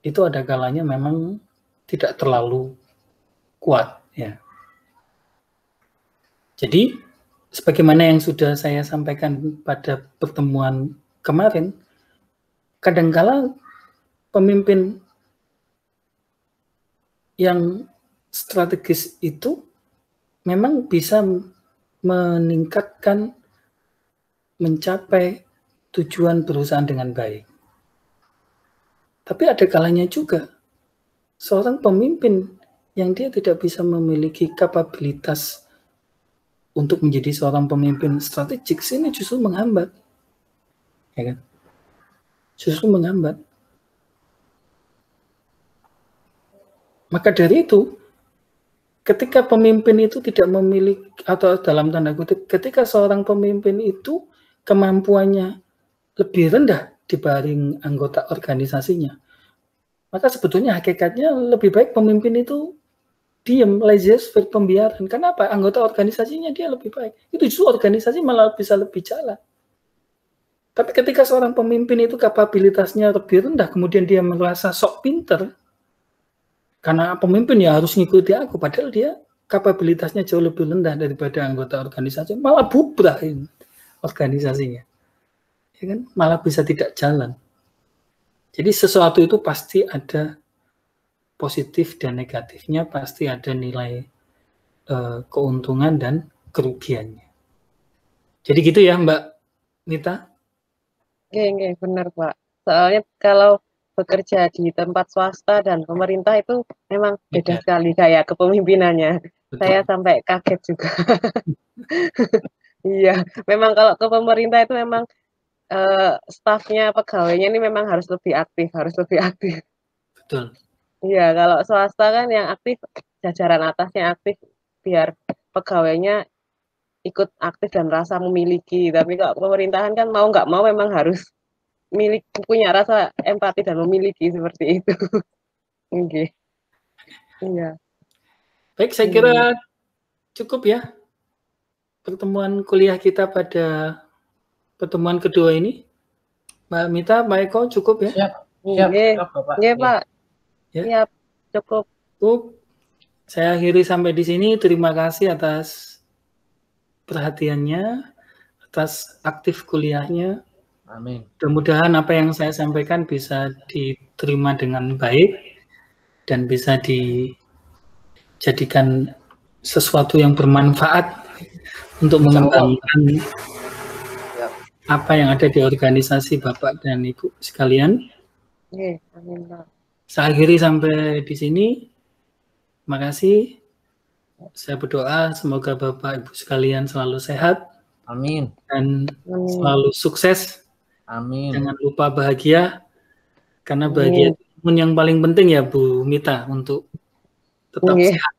Speaker 1: itu ada kalanya memang tidak terlalu kuat, ya. Jadi sebagaimana yang sudah saya sampaikan pada pertemuan kemarin, kadangkala pemimpin yang strategis itu memang bisa meningkatkan, mencapai tujuan perusahaan dengan baik. Tapi ada kalanya juga seorang pemimpin yang dia tidak bisa memiliki kapabilitas untuk menjadi seorang pemimpin strategik, ini justru menghambat, ya kan? Justru menghambat. Maka dari itu, ketika pemimpin itu tidak memiliki, atau dalam tanda kutip, ketika seorang pemimpin itu kemampuannya lebih rendah dibanding anggota organisasinya, maka sebetulnya hakikatnya lebih baik pemimpin itu diam, laissez-faire, pembiaran. Kenapa? Anggota organisasinya dia lebih baik. Itu justru organisasi malah bisa lebih jalan. Tapi ketika seorang pemimpin itu kapabilitasnya lebih rendah, kemudian dia merasa sok pinter, karena pemimpin ya harus ngikuti aku, padahal dia kapabilitasnya jauh lebih rendah daripada anggota organisasi, malah bubrah ini organisasinya. Ya kan? Malah bisa tidak jalan. Jadi sesuatu itu pasti ada positif dan negatifnya, pasti ada nilai keuntungan dan kerugiannya. Jadi gitu ya Mbak Nita?
Speaker 3: Oke, benar Pak. Soalnya kalau bekerja di tempat swasta dan pemerintah itu memang beda sekali kayak kepemimpinannya.
Speaker 1: Betul.
Speaker 3: Saya sampai kaget juga. Iya, memang kalau ke pemerintah itu memang stafnya, pegawainya ini memang harus lebih aktif,
Speaker 1: Betul.
Speaker 3: Iya, kalau swasta kan yang aktif, jajaran atasnya aktif, biar pegawainya ikut aktif dan rasa memiliki. Tapi kalau pemerintahan kan mau nggak mau memang harus punya rasa empati dan memiliki seperti itu. Oke. Iya.
Speaker 1: Baik, saya kira cukup ya pertemuan kuliah kita pada pertemuan kedua ini. Mbak Mita, Mbak Eko, cukup ya?
Speaker 2: Siap, Bapak.
Speaker 3: Iya, Pak.
Speaker 1: Ya.
Speaker 3: Siap, cukup.
Speaker 1: Saya akhiri sampai di sini. Terima kasih atas perhatiannya, atas aktif kuliahnya.
Speaker 2: Amin.
Speaker 1: Mudah-mudahan apa yang saya sampaikan bisa diterima dengan baik dan bisa dijadikan sesuatu yang bermanfaat untuk mengembangkan apa yang ada di organisasi Bapak dan Ibu sekalian.
Speaker 3: Amin, Pak.
Speaker 1: Saya akhiri sampai di sini. Terima kasih. Saya berdoa semoga Bapak Ibu sekalian selalu sehat.
Speaker 2: Amin.
Speaker 1: Dan selalu sukses.
Speaker 2: Amin.
Speaker 1: Jangan lupa bahagia. Karena bahagia itu yang paling penting ya Bu Mita untuk tetap sehat.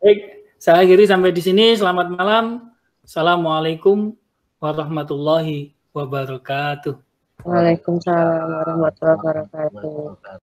Speaker 1: Baik, saya akhiri sampai di sini. Selamat malam. Assalamualaikum warahmatullahi wabarakatuh.
Speaker 3: Waalaikumsalam warahmatullahi wabarakatuh.